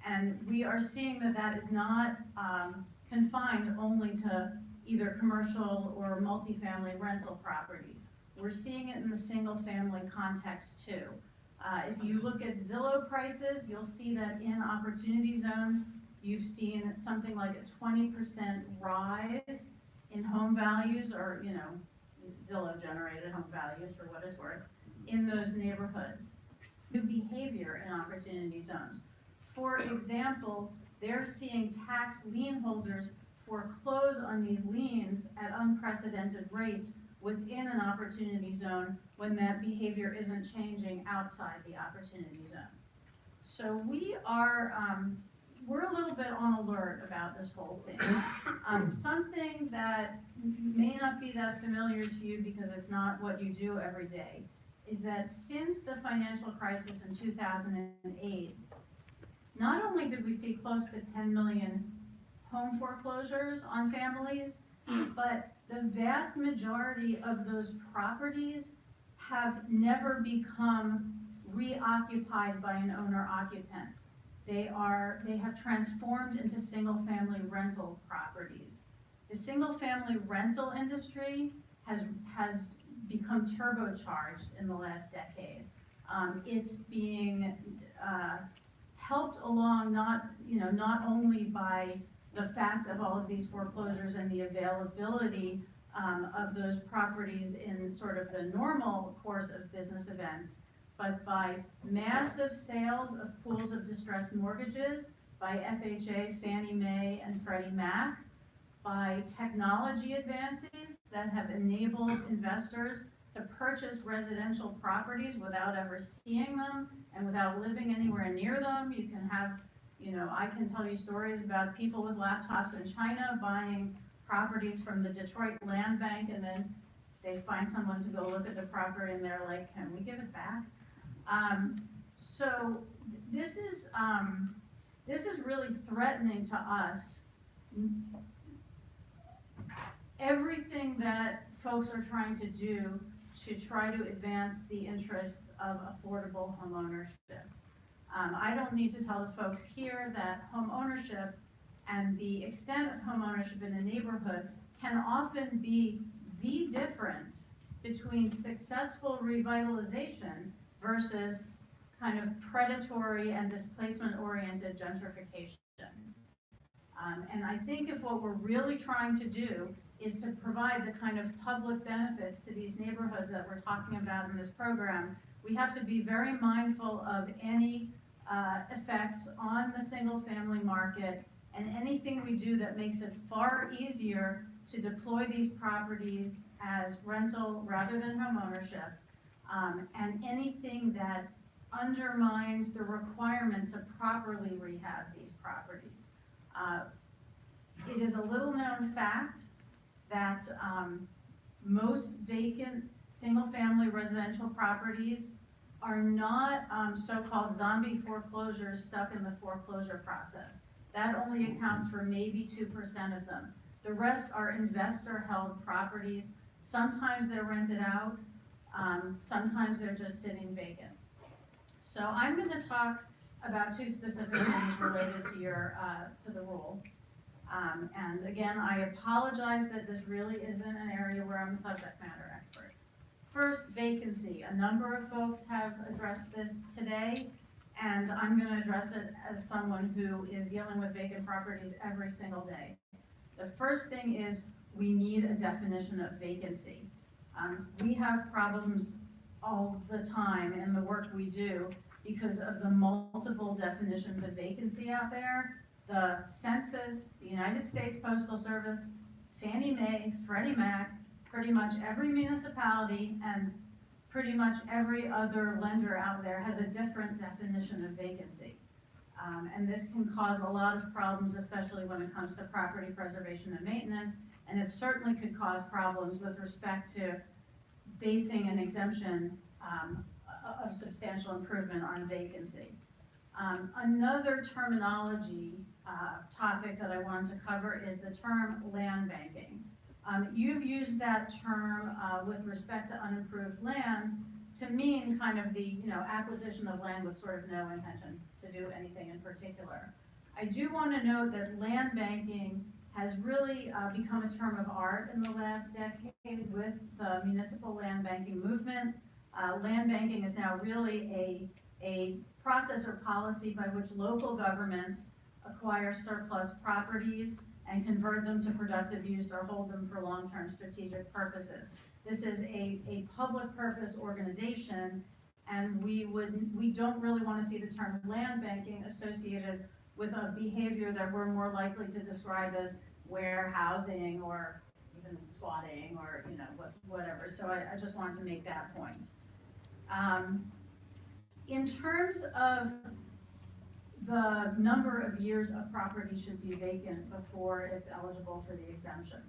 And we are seeing that that is not confined only to either commercial or multifamily rental properties. We're seeing it in the single family context too. If you look at Zillow prices, you'll see that in Opportunity Zones, you've seen something like a 20% rise in home values, or, Zillow generated home values for what it's worth, in those neighborhoods. New behavior in Opportunity Zones. For example, they're seeing tax lien holders foreclose on these liens at unprecedented rates within an Opportunity Zone when that behavior isn't changing outside the Opportunity Zone. So we're a little bit on alert about this whole thing. Something that may not be that familiar to you because it's not what you do every day is that since the financial crisis in 2008, not only did we see close to 10 million home foreclosures on families, but the vast majority of those properties have never become reoccupied by an owner-occupant. They have transformed into single-family rental properties. The single-family rental industry has become turbocharged in the last decade. It's being helped along not only by the fact of all of these foreclosures and the availability of those properties in sort of the normal course of business events, but by massive sales of pools of distressed mortgages by FHA, Fannie Mae, and Freddie Mac, by technology advances that have enabled investors to purchase residential properties without ever seeing them and without living anywhere near them. You can have, I can tell you stories about people with laptops in China buying properties from the Detroit Land Bank, and then they find someone to go look at the property and they're like, can we give it back? So this is really threatening to us. Everything that folks are trying to do to try to advance the interests of affordable home ownership. I don't need to tell the folks here that home ownership and the extent of home ownership in a neighborhood can often be the difference between successful revitalization versus kind of predatory and displacement-oriented gentrification. And I think if what we're really trying to do is to provide the kind of public benefits to these neighborhoods that we're talking about in this program, we have to be very mindful of any effects on the single-family market and anything we do that makes it far easier to deploy these properties as rental rather than home ownership, and anything that undermines the requirement to properly rehab these properties. It is a little known fact that most vacant single-family residential properties are not so-called zombie foreclosures stuck in the foreclosure process. That only accounts for maybe 2% of them. The rest are investor-held properties. Sometimes they're rented out, sometimes they're just sitting vacant. So I'm going to talk about two specific things related to to the rule. And again, I apologize that this really isn't an area where I'm a subject matter expert. First, vacancy. A number of folks have addressed this today, and I'm going to address it as someone who is dealing with vacant properties every single day. The first thing is we need a definition of vacancy. We have problems all the time in the work we do because of the multiple definitions of vacancy out there. The Census, the United States Postal Service, Fannie Mae, Freddie Mac, pretty much every municipality and pretty much every other lender out there has a different definition of vacancy. And this can cause a lot of problems, especially when it comes to property preservation and maintenance, and it certainly could cause problems with respect to basing an exemption of substantial improvement on vacancy. Another terminology topic that I wanted to cover is the term land banking. You've used that term with respect to unimproved land to mean kind of the acquisition of land with sort of no intention to do anything in particular. I do want to note that land banking has really become a term of art in the last decade with the municipal land banking movement. Land banking is now really a process or policy by which local governments acquire surplus properties and convert them to productive use or hold them for long-term strategic purposes. This is a public purpose organization, and we don't really want to see the term land banking associated with a behavior that we're more likely to describe as warehousing or even squatting or whatever. So I just wanted to make that point. In terms of the number of years a property should be vacant before it's eligible for the exemption.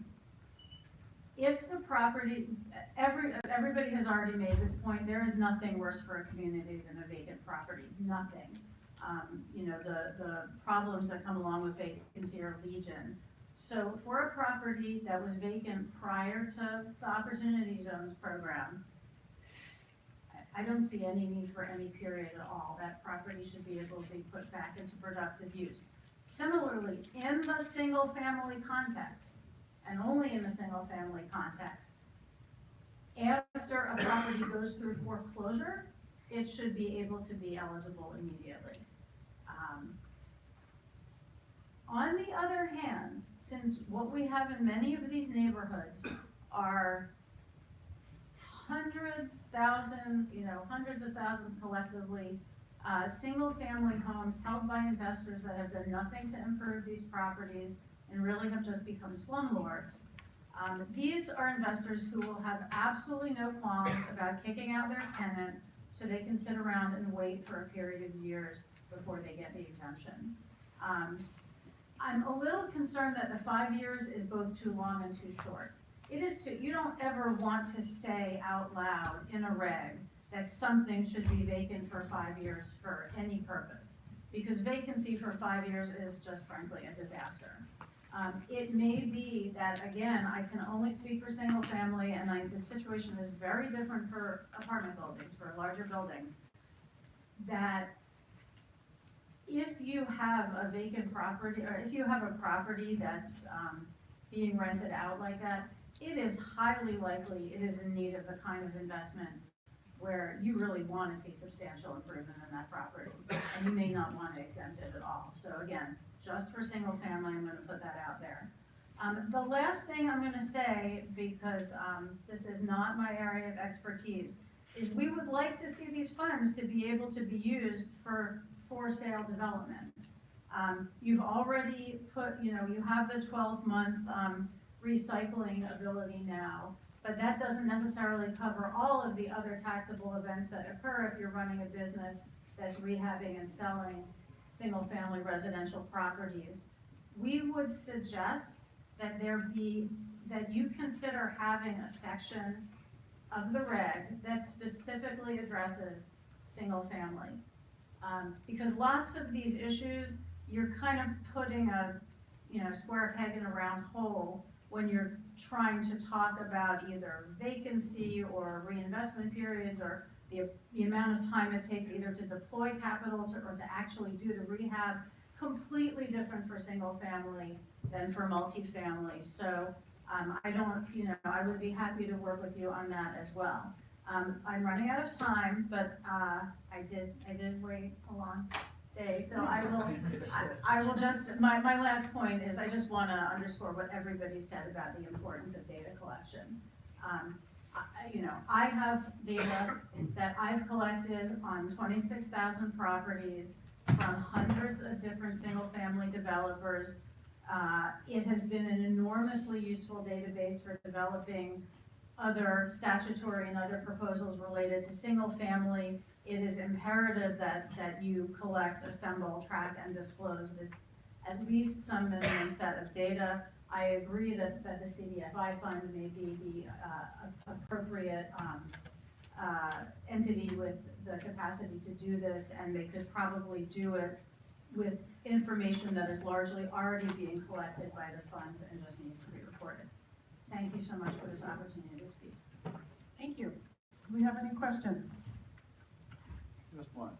If the property, everybody has already made this point, there is nothing worse for a community than a vacant property, nothing. The problems that come along with vacancy are legion. So for a property that was vacant prior to the Opportunity Zones program, I don't see any need for any period at all. That property should be able to be put back into productive use. Similarly, in the single family context, and only in the single family context, after a property goes through foreclosure, it should be able to be eligible immediately. On the other hand, since what we have in many of these neighborhoods are hundreds of thousands collectively, single-family homes held by investors that have done nothing to improve these properties and really have just become slumlords. These are investors who will have absolutely no qualms about kicking out their tenant so they can sit around and wait for a period of years before they get the exemption. I'm a little concerned that the 5 years is both too long and too short. It is too, you don't ever want to say out loud in a reg that something should be vacant for 5 years for any purpose, because vacancy for 5 years is just frankly a disaster. It may be that, again, I can only speak for single family, and the situation is very different for apartment buildings, for larger buildings, that if you have a vacant property, or if you have a property that's being rented out like that, it is highly likely it is in need of the kind of investment where you really want to see substantial improvement in that property, and you may not want to exempt it at all. So again, just for single family, I'm going to put that out there. The last thing I'm going to say, because this is not my area of expertise, is we would like to see these funds to be able to be used for sale development. You've already put, you have the 12-month recycling ability now, but that doesn't necessarily cover all of the other taxable events that occur if you're running a business that's rehabbing and selling single-family residential properties. We would suggest that that you consider having a section of the reg that specifically addresses single family. Because lots of these issues, you're kind of putting a, square peg in a round hole when you're trying to talk about either vacancy or reinvestment periods or the amount of time it takes either to deploy capital or to actually do the rehab. Completely different for single family than for multifamily. So I would be happy to work with you on that as well. I'm running out of time, but I did wait a long day, so I will just, my last point is I just want to underscore what everybody said about the importance of data collection. I have data that I've collected on 26,000 properties from hundreds of different single-family developers. It has been an enormously useful database for developing other statutory and other proposals related to single-family. It is imperative that you collect, assemble, track, and disclose this at least some minimum set of data. I agree that the CDFI fund may be the appropriate entity with the capacity to do this, and they could probably do it with information that is largely already being collected by the funds and just needs to be reported. Thank you so much for this opportunity to speak. Thank you. Do we have any questions? Just one.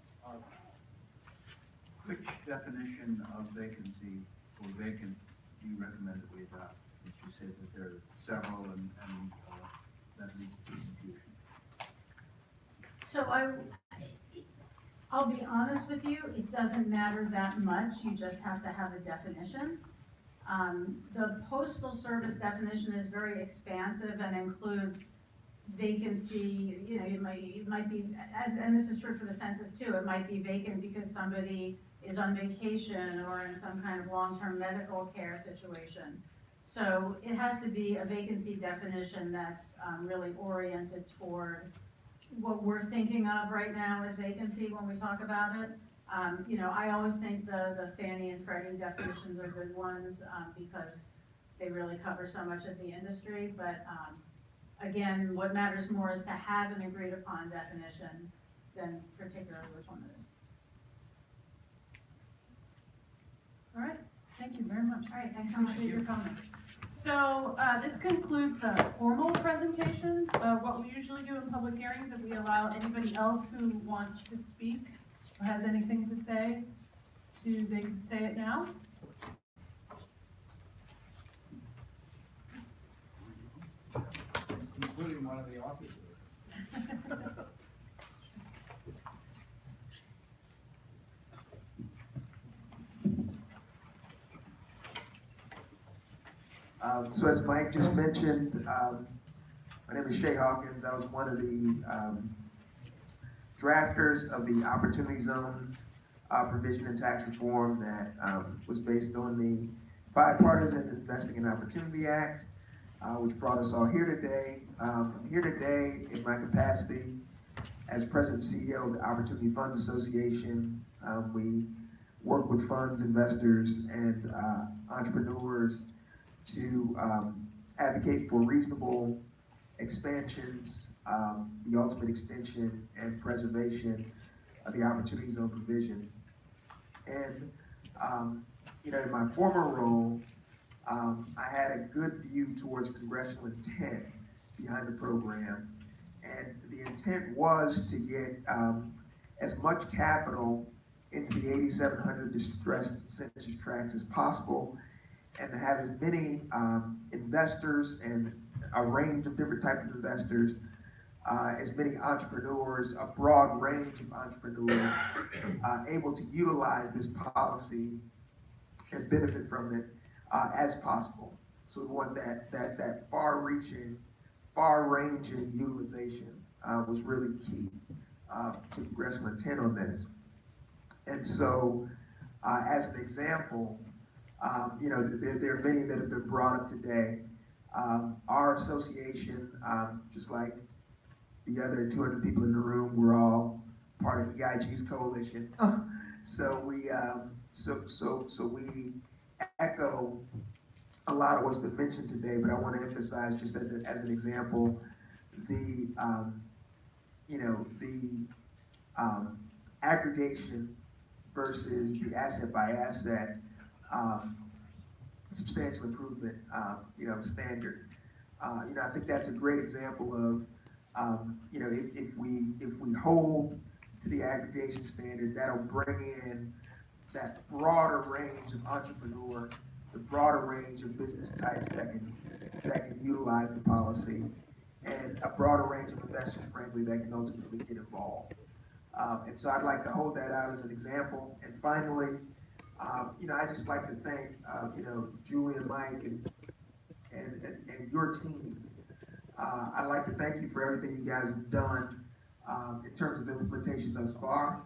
Which definition of vacancy or vacant do you recommend that we adopt? Since you said that there are several and that leads to confusion. So I'll be honest with you, it doesn't matter that much, you just have to have a definition. The Postal Service definition is very expansive and includes vacancy, it might be, and this is true for the census too, it might be vacant because somebody is on vacation or in some kind of long-term medical care situation. So it has to be a vacancy definition that's really oriented toward what we're thinking of right now as vacancy when we talk about it. I always think the Fannie and Freddie definitions are good ones because they really cover so much of the industry, but again, what matters more is to have an agreed upon definition than particularly which one it is. All right, thank you very much. All right, thanks so much. Appreciate your comments. So this concludes the formal presentations. What we usually do in public hearings, if we allow anybody else who wants to speak or has anything to say, they can say it now. Including one of the officers. So as Mike just mentioned, my name is Shay Hawkins. I was one of the drafters of the Opportunity Zone provision in tax reform that was based on the Bipartisan Investing in Opportunity Act, which brought us all here today. I'm here today in my capacity as President and CEO of the Opportunity Funds Association. We work with funds, investors, and entrepreneurs to advocate for reasonable expansions, the ultimate extension and preservation of the Opportunity Zone provision. And, in my former role, I had a good view towards congressional intent behind the program. And the intent was to get as much capital into the 8,700 distressed census tracts as possible, and to have as many investors and a range of different types of investors, as many entrepreneurs, a broad range of entrepreneurs, able to utilize this policy and benefit from it as possible. So we want that far-reaching, far-ranging utilization was really key to congressional intent on this. And so, as an example, there are many that have been brought up today. Our association, just like the other 200 people in the room, we're all part of EIG's coalition. So we echo a lot of what's been mentioned today, but I want to emphasize just as an example the, aggregation versus the asset by asset, substantial improvement, standard. I think that's a great example of, if we hold to the aggregation standard, that'll bring in that broader range of entrepreneur, the broader range of business types that can utilize the policy, and a broader range of investors, frankly, that can ultimately get involved. And so I'd like to hold that out as an example. And finally, I'd just like to thank, Julie and Mike and your team. I'd like to thank you for everything you guys have done in terms of implementation thus far.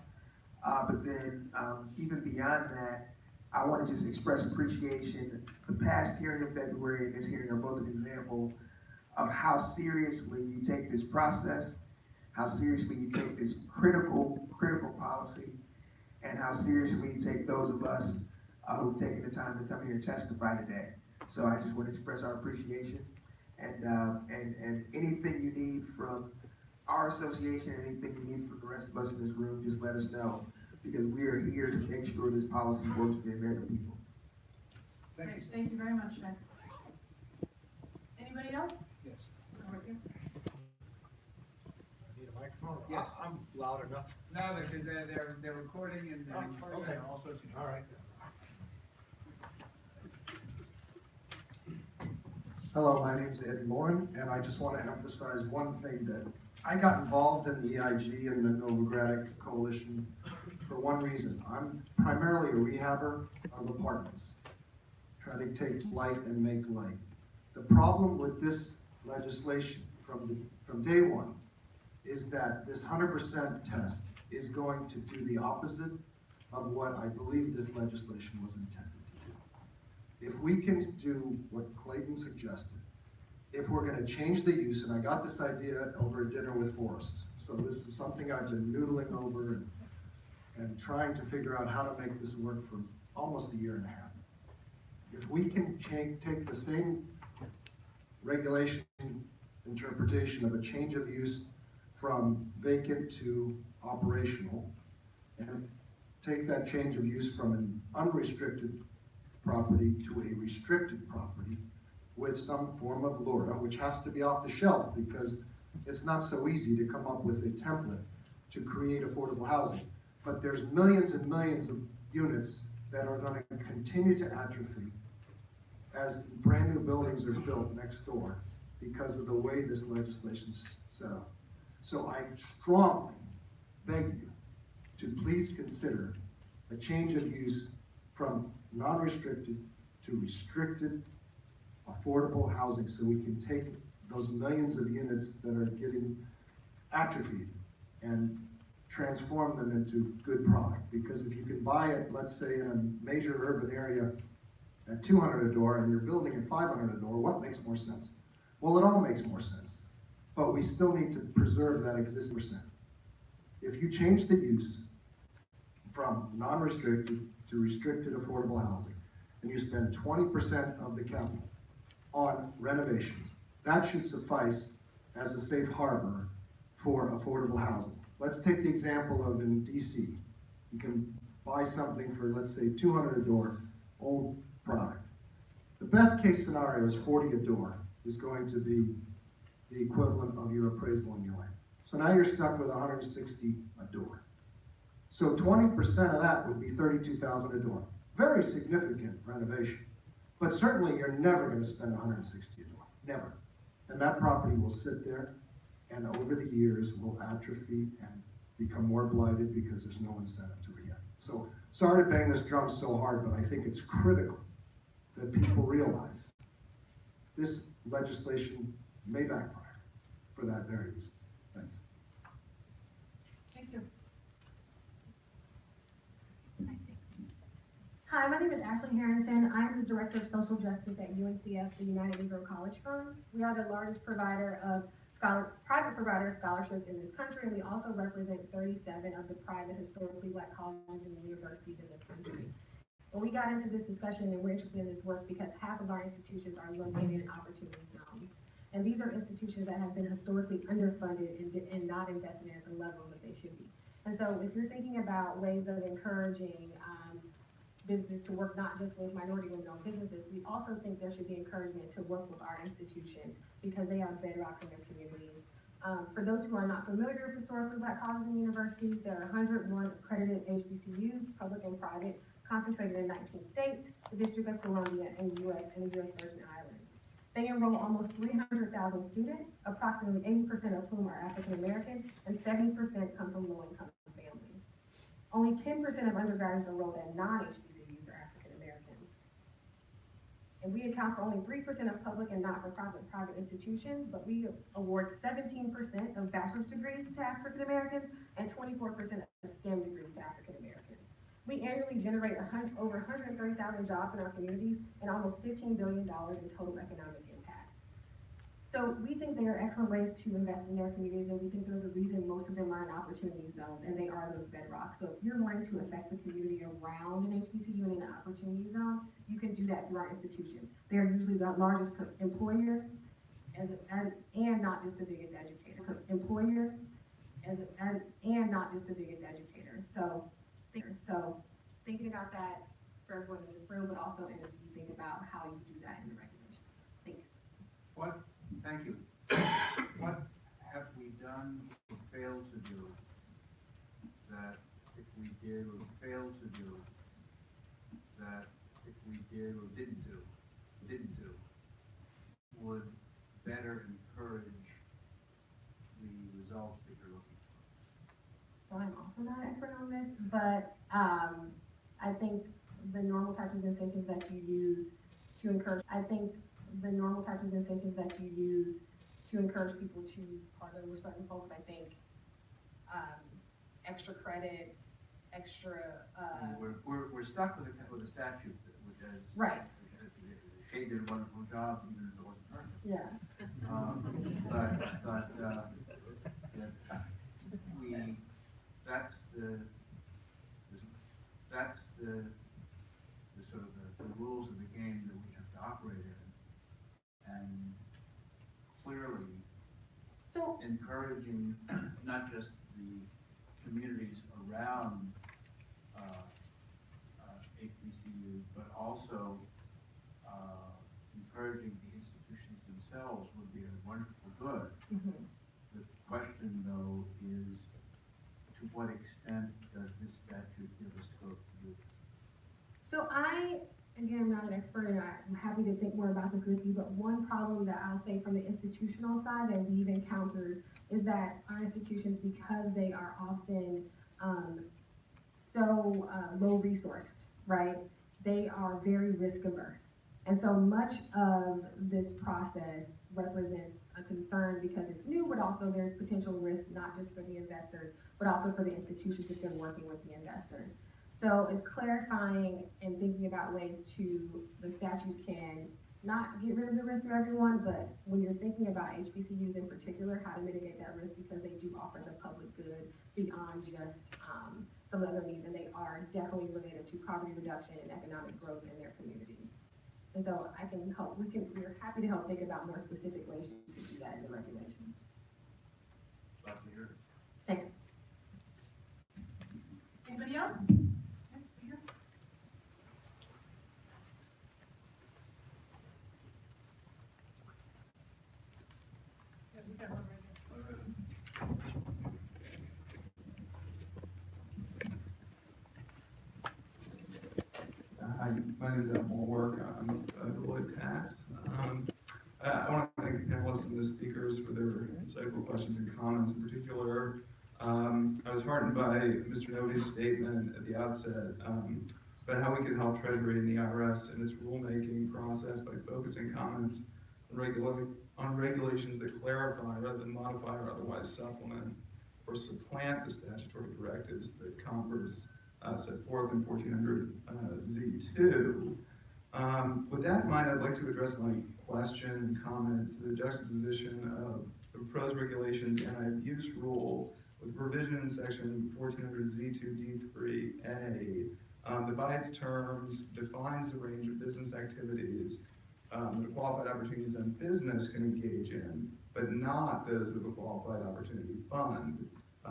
But then, even beyond that, I want to just express appreciation. The past hearing in February and this hearing are both an example of how seriously you take this process, how seriously you take this critical policy, and how seriously you take those of us who've taken the time to come here and testify today. So I just want to express our appreciation, and anything you need from our association, anything you need from the rest of us in this room, just let us know, because we are here to make sure this policy works for the American people. Great, thank you very much, Nick. Anybody else? Yes. Over here. Need a microphone? Yes. I'm loud enough. No, because they're recording and, Okay, all sorts of. all right. Hello, my name's Ed Lauren, and I just want to emphasize one thing, that I got involved in the EIG and the Novogradac Coalition for one reason. I'm primarily a rehabber of apartments, trying to take light and make light. The problem with this legislation from day one is that this 100% test is going to do the opposite of what I believe this legislation was intended to do. If we can do what Clayton suggested, if we're gonna change the use, and I got this idea over dinner with Forrest, so this is something I've been noodling over and trying to figure out how to make this work for almost a year and a half. If we can take the same regulation interpretation of a change of use from vacant to operational, and take that change of use from an unrestricted property to a restricted property with some form of LORA, which has to be off the shelf, because it's not so easy to come up with a template to create affordable housing. But there's millions and millions of units that are gonna continue to atrophy as brand new buildings are built next door because of the way this legislation's set up. So I strongly beg you to please consider a change of use from non-restricted to restricted affordable housing, so we can take those millions of units that are getting atrophied and transform them into good product. Because if you can buy it, let's say in a major urban area at $200 a door and you're building at $500 a door, what makes more sense? Well, it all makes more sense, but we still need to preserve that existing percent. If you change the use from non-restricted to restricted affordable housing, and you spend 20% of the capital on renovations, that should suffice as a safe harbor for affordable housing. Let's take the example of in DC. You can buy something for, let's say, $200 a door, old product. The best case scenario is 40 a door is going to be the equivalent of your appraisal in your land. So now you're stuck with 160 a door. So 20% of that would be 32,000 a door. Very significant renovation. But certainly you're never going to spend 160 a door, never. And that property will sit there, and over the years will atrophy and become more blighted because there's no incentive to rehab. So sorry to bang this drum so hard, but I think it's critical that people realize this legislation may backfire for that very reason. Thanks. Thank you. Hi, my name is Ashley Harrington. I am the Director of Social Justice at UNCF, the United Negro College Fund. We are the largest provider of private provider of scholarships in this country, and we also represent 37 of the private historically Black colleges and universities in this country. But we got into this discussion and we're interested in this work because half of our institutions are located in opportunity zones. And these are institutions that have been historically underfunded and not invested at the level that they should be. And so if you're thinking about ways of encouraging businesses to work not just with minority women-owned businesses, we also think there should be encouragement to work with our institutions because they are bedrocks in their communities. For those who are not familiar with historically Black colleges and universities, there are 101 accredited HBCUs, public and private, concentrated in 19 states, the District of Columbia, and the U.S. Virgin Islands. They enroll almost 300,000 students, approximately 80% of whom are African American, and 70% come from low-income families. Only 10% of undergraduates enrolled at non-HBCUs are African Americans. And we account for only 3% of public and not-for-profit private institutions, but we award 17% of bachelor's degrees to African Americans and 24% of STEM degrees to African Americans. We annually generate over 130,000 jobs in our communities and almost $15 billion in total economic impact. So we think there are excellent ways to invest in their communities, and we think there's a reason most of them are in opportunity zones, and they are those bedrocks. So if you're wanting to affect the community around an HBCU and in an opportunity zone, you can do that through our institutions. They're usually the largest employer and not just the biggest educator. And not just the biggest educator. So thinking about that for everyone in this room, but also as you think about how you do that in the regulations. Thanks. Thank you. What have we done or failed to do that if we did or failed to do, that if we did or didn't do, would better encourage the results that you're looking for? So I'm also not an expert on this, but I think the normal type of incentives that you use to encourage, people to partner with certain folks, I think extra credits, We're stuck with a statute which has right. Shay did a wonderful job even if it wasn't perfect. Yeah. That's the sort of the rules of the game that we have to operate in, and clearly So encouraging not just the communities around HBCUs, but also encouraging the institutions themselves would be a wonderful good. mm-hmm. The question, though, is to what extent does this statute give us scope to do this? So again, I'm not an expert, and I'm happy to think more about this with you, but one problem that I'll say from the institutional side that we've encountered is that our institutions, because they are often so low resourced, right? They are very risk averse. And so much of this process represents a concern because it's new, but also there's potential risk, not just for the investors, but also for the institutions if they're working with the investors. So if clarifying and thinking about ways the statute can not get rid of the risk for everyone, but when you're thinking about HBCUs in particular, how to mitigate that risk because they do offer the public good beyond just some of the other needs, and they are definitely related to poverty reduction and economic growth in their communities. And so I can help, we're happy to help think about more specific ways you can do that in the regulations. Love to hear it. Thanks. Anybody else? Yeah, we got one right here. Hi, my name is Ed Mulwork. I'm a Deloitte Tax. I want to thank the panelists and the speakers for their insightful questions and comments. In particular, I was heartened by Mr. Nody's statement at the outset about how we can help Treasury and the IRS in its rulemaking process by focusing comments on regulations that clarify rather than modify or otherwise supplement or supplant the statutory directives that Congress set forth in 1400 Z2. With that in mind, I'd like to address my question and comment to the juxtaposition of the proposed regulations anti-abuse rule with provision in section 1400 Z2 D3A that by its terms defines the range of business activities that a qualified opportunity zone business can engage in, but not those of a qualified opportunity fund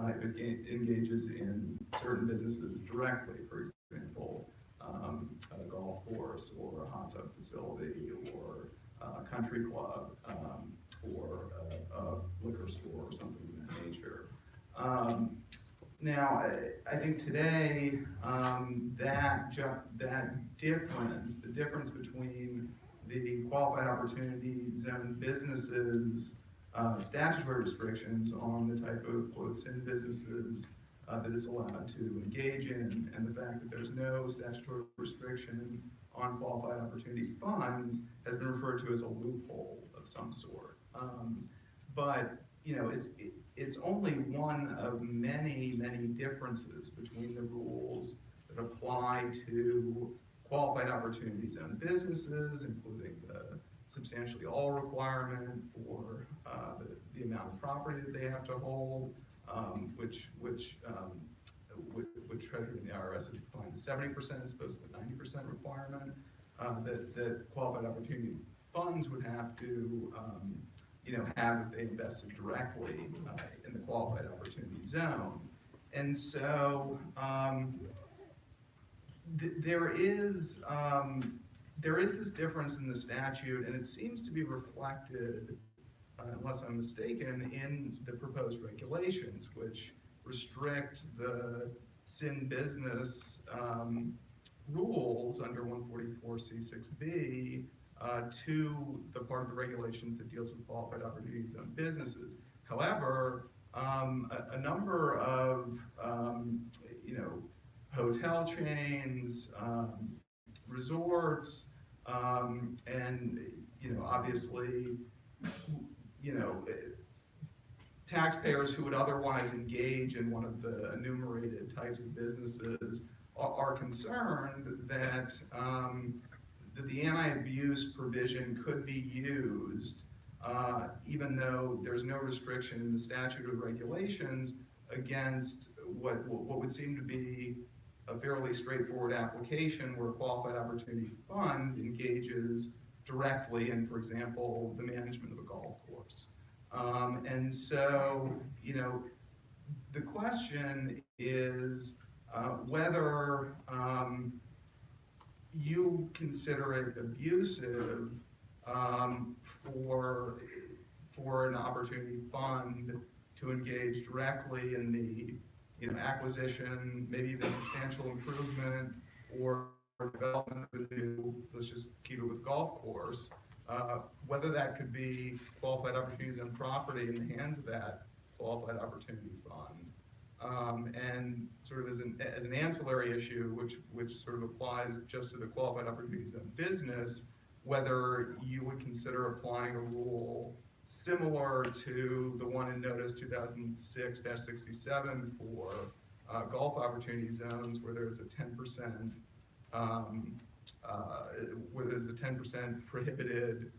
if it engages in certain businesses directly, for example, a golf course or a hot tub facility or a country club or a liquor store or something of that nature. Now, I think today, that difference, the difference between the qualified opportunity zone businesses, statutory restrictions on the type of quote sin businesses that it's allowed to engage in, and the fact that there's no statutory restriction on qualified opportunity funds has been referred to as a loophole of some sort. But you know, it's only one of many, many differences between the rules that apply to qualified opportunity zone businesses, including the substantially all requirement for the amount of property that they have to hold, which Treasury and the IRS have defined as 70% as opposed to the 90% requirement, that qualified opportunity funds would have to have if they invested directly in the qualified opportunity zone. And so there is this difference in the statute, and it seems to be reflected, unless I'm mistaken, in the proposed regulations, which restrict the sin business rules under 144C6B to the part of the regulations that deals with qualified opportunity zone businesses. However, a number of hotel chains, resorts, and obviously taxpayers who would otherwise engage in one of the enumerated types of businesses are concerned that the anti-abuse provision could be used, even though there's no restriction in the statute or regulations, against what would seem to be a fairly straightforward application where a qualified opportunity fund engages directly in, for example, the management of a golf course. And so, the question is whether you consider it abusive for an opportunity fund to engage directly in the acquisition, maybe even substantial improvement or development of a new, let's just keep it with golf course, whether that could be qualified opportunities and property in the hands of that qualified opportunity fund. And sort of as an ancillary issue, which sort of applies just to the qualified opportunities in business, whether you would consider applying a rule similar to the one in Notice 2006-67 for golf opportunity zones, where there's a 10% prohibited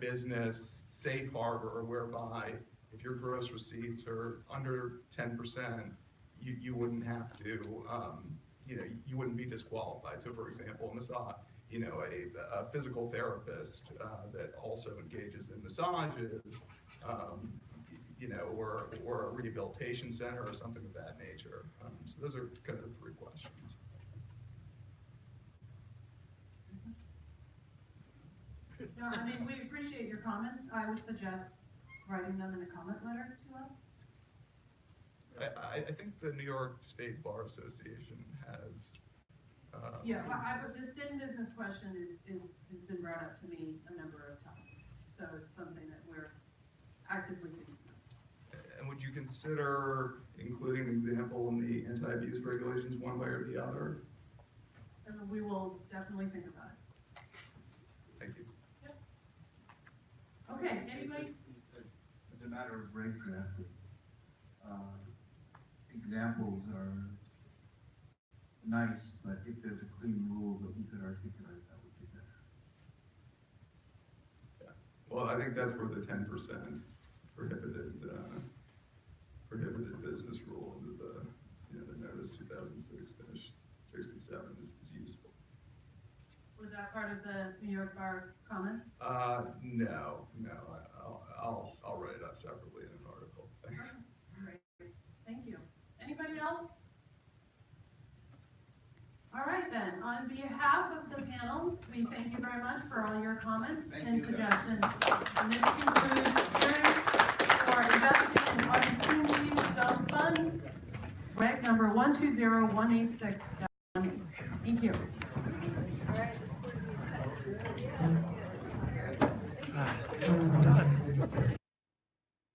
business safe harbor, whereby if your gross receipts are under 10%, you wouldn't have to, you wouldn't be disqualified. So, for example, a physical therapist that also engages in massages, or a rehabilitation center or something of that nature. So those are kind of the three questions. No, I mean, we appreciate your comments. I would suggest writing them in a comment letter to us. I think the New York State Bar Association has. Yeah, the sin business question has been brought up to me a number of times. So it's something that we're actively thinking of. And would you consider including an example in the anti-abuse regulations one way or the other? And we will definitely think about it. Thank you. Yep. Okay, anybody? As a matter of reg draft, examples are nice, but if there's a clean rule that we could articulate, that would be better. Yeah. Well, I think that's where the 10% prohibited business rule under the Notice 2006-67 is useful. Was that part of the New York Bar comments? No, I'll write it up separately in an article. Thanks. Great, thank you. Anybody else? All right then, on behalf of the panel, we thank you very much for all your comments and suggestions. And this concludes hearing for investing in opportunity zone funds, reg number 120186. Thank you.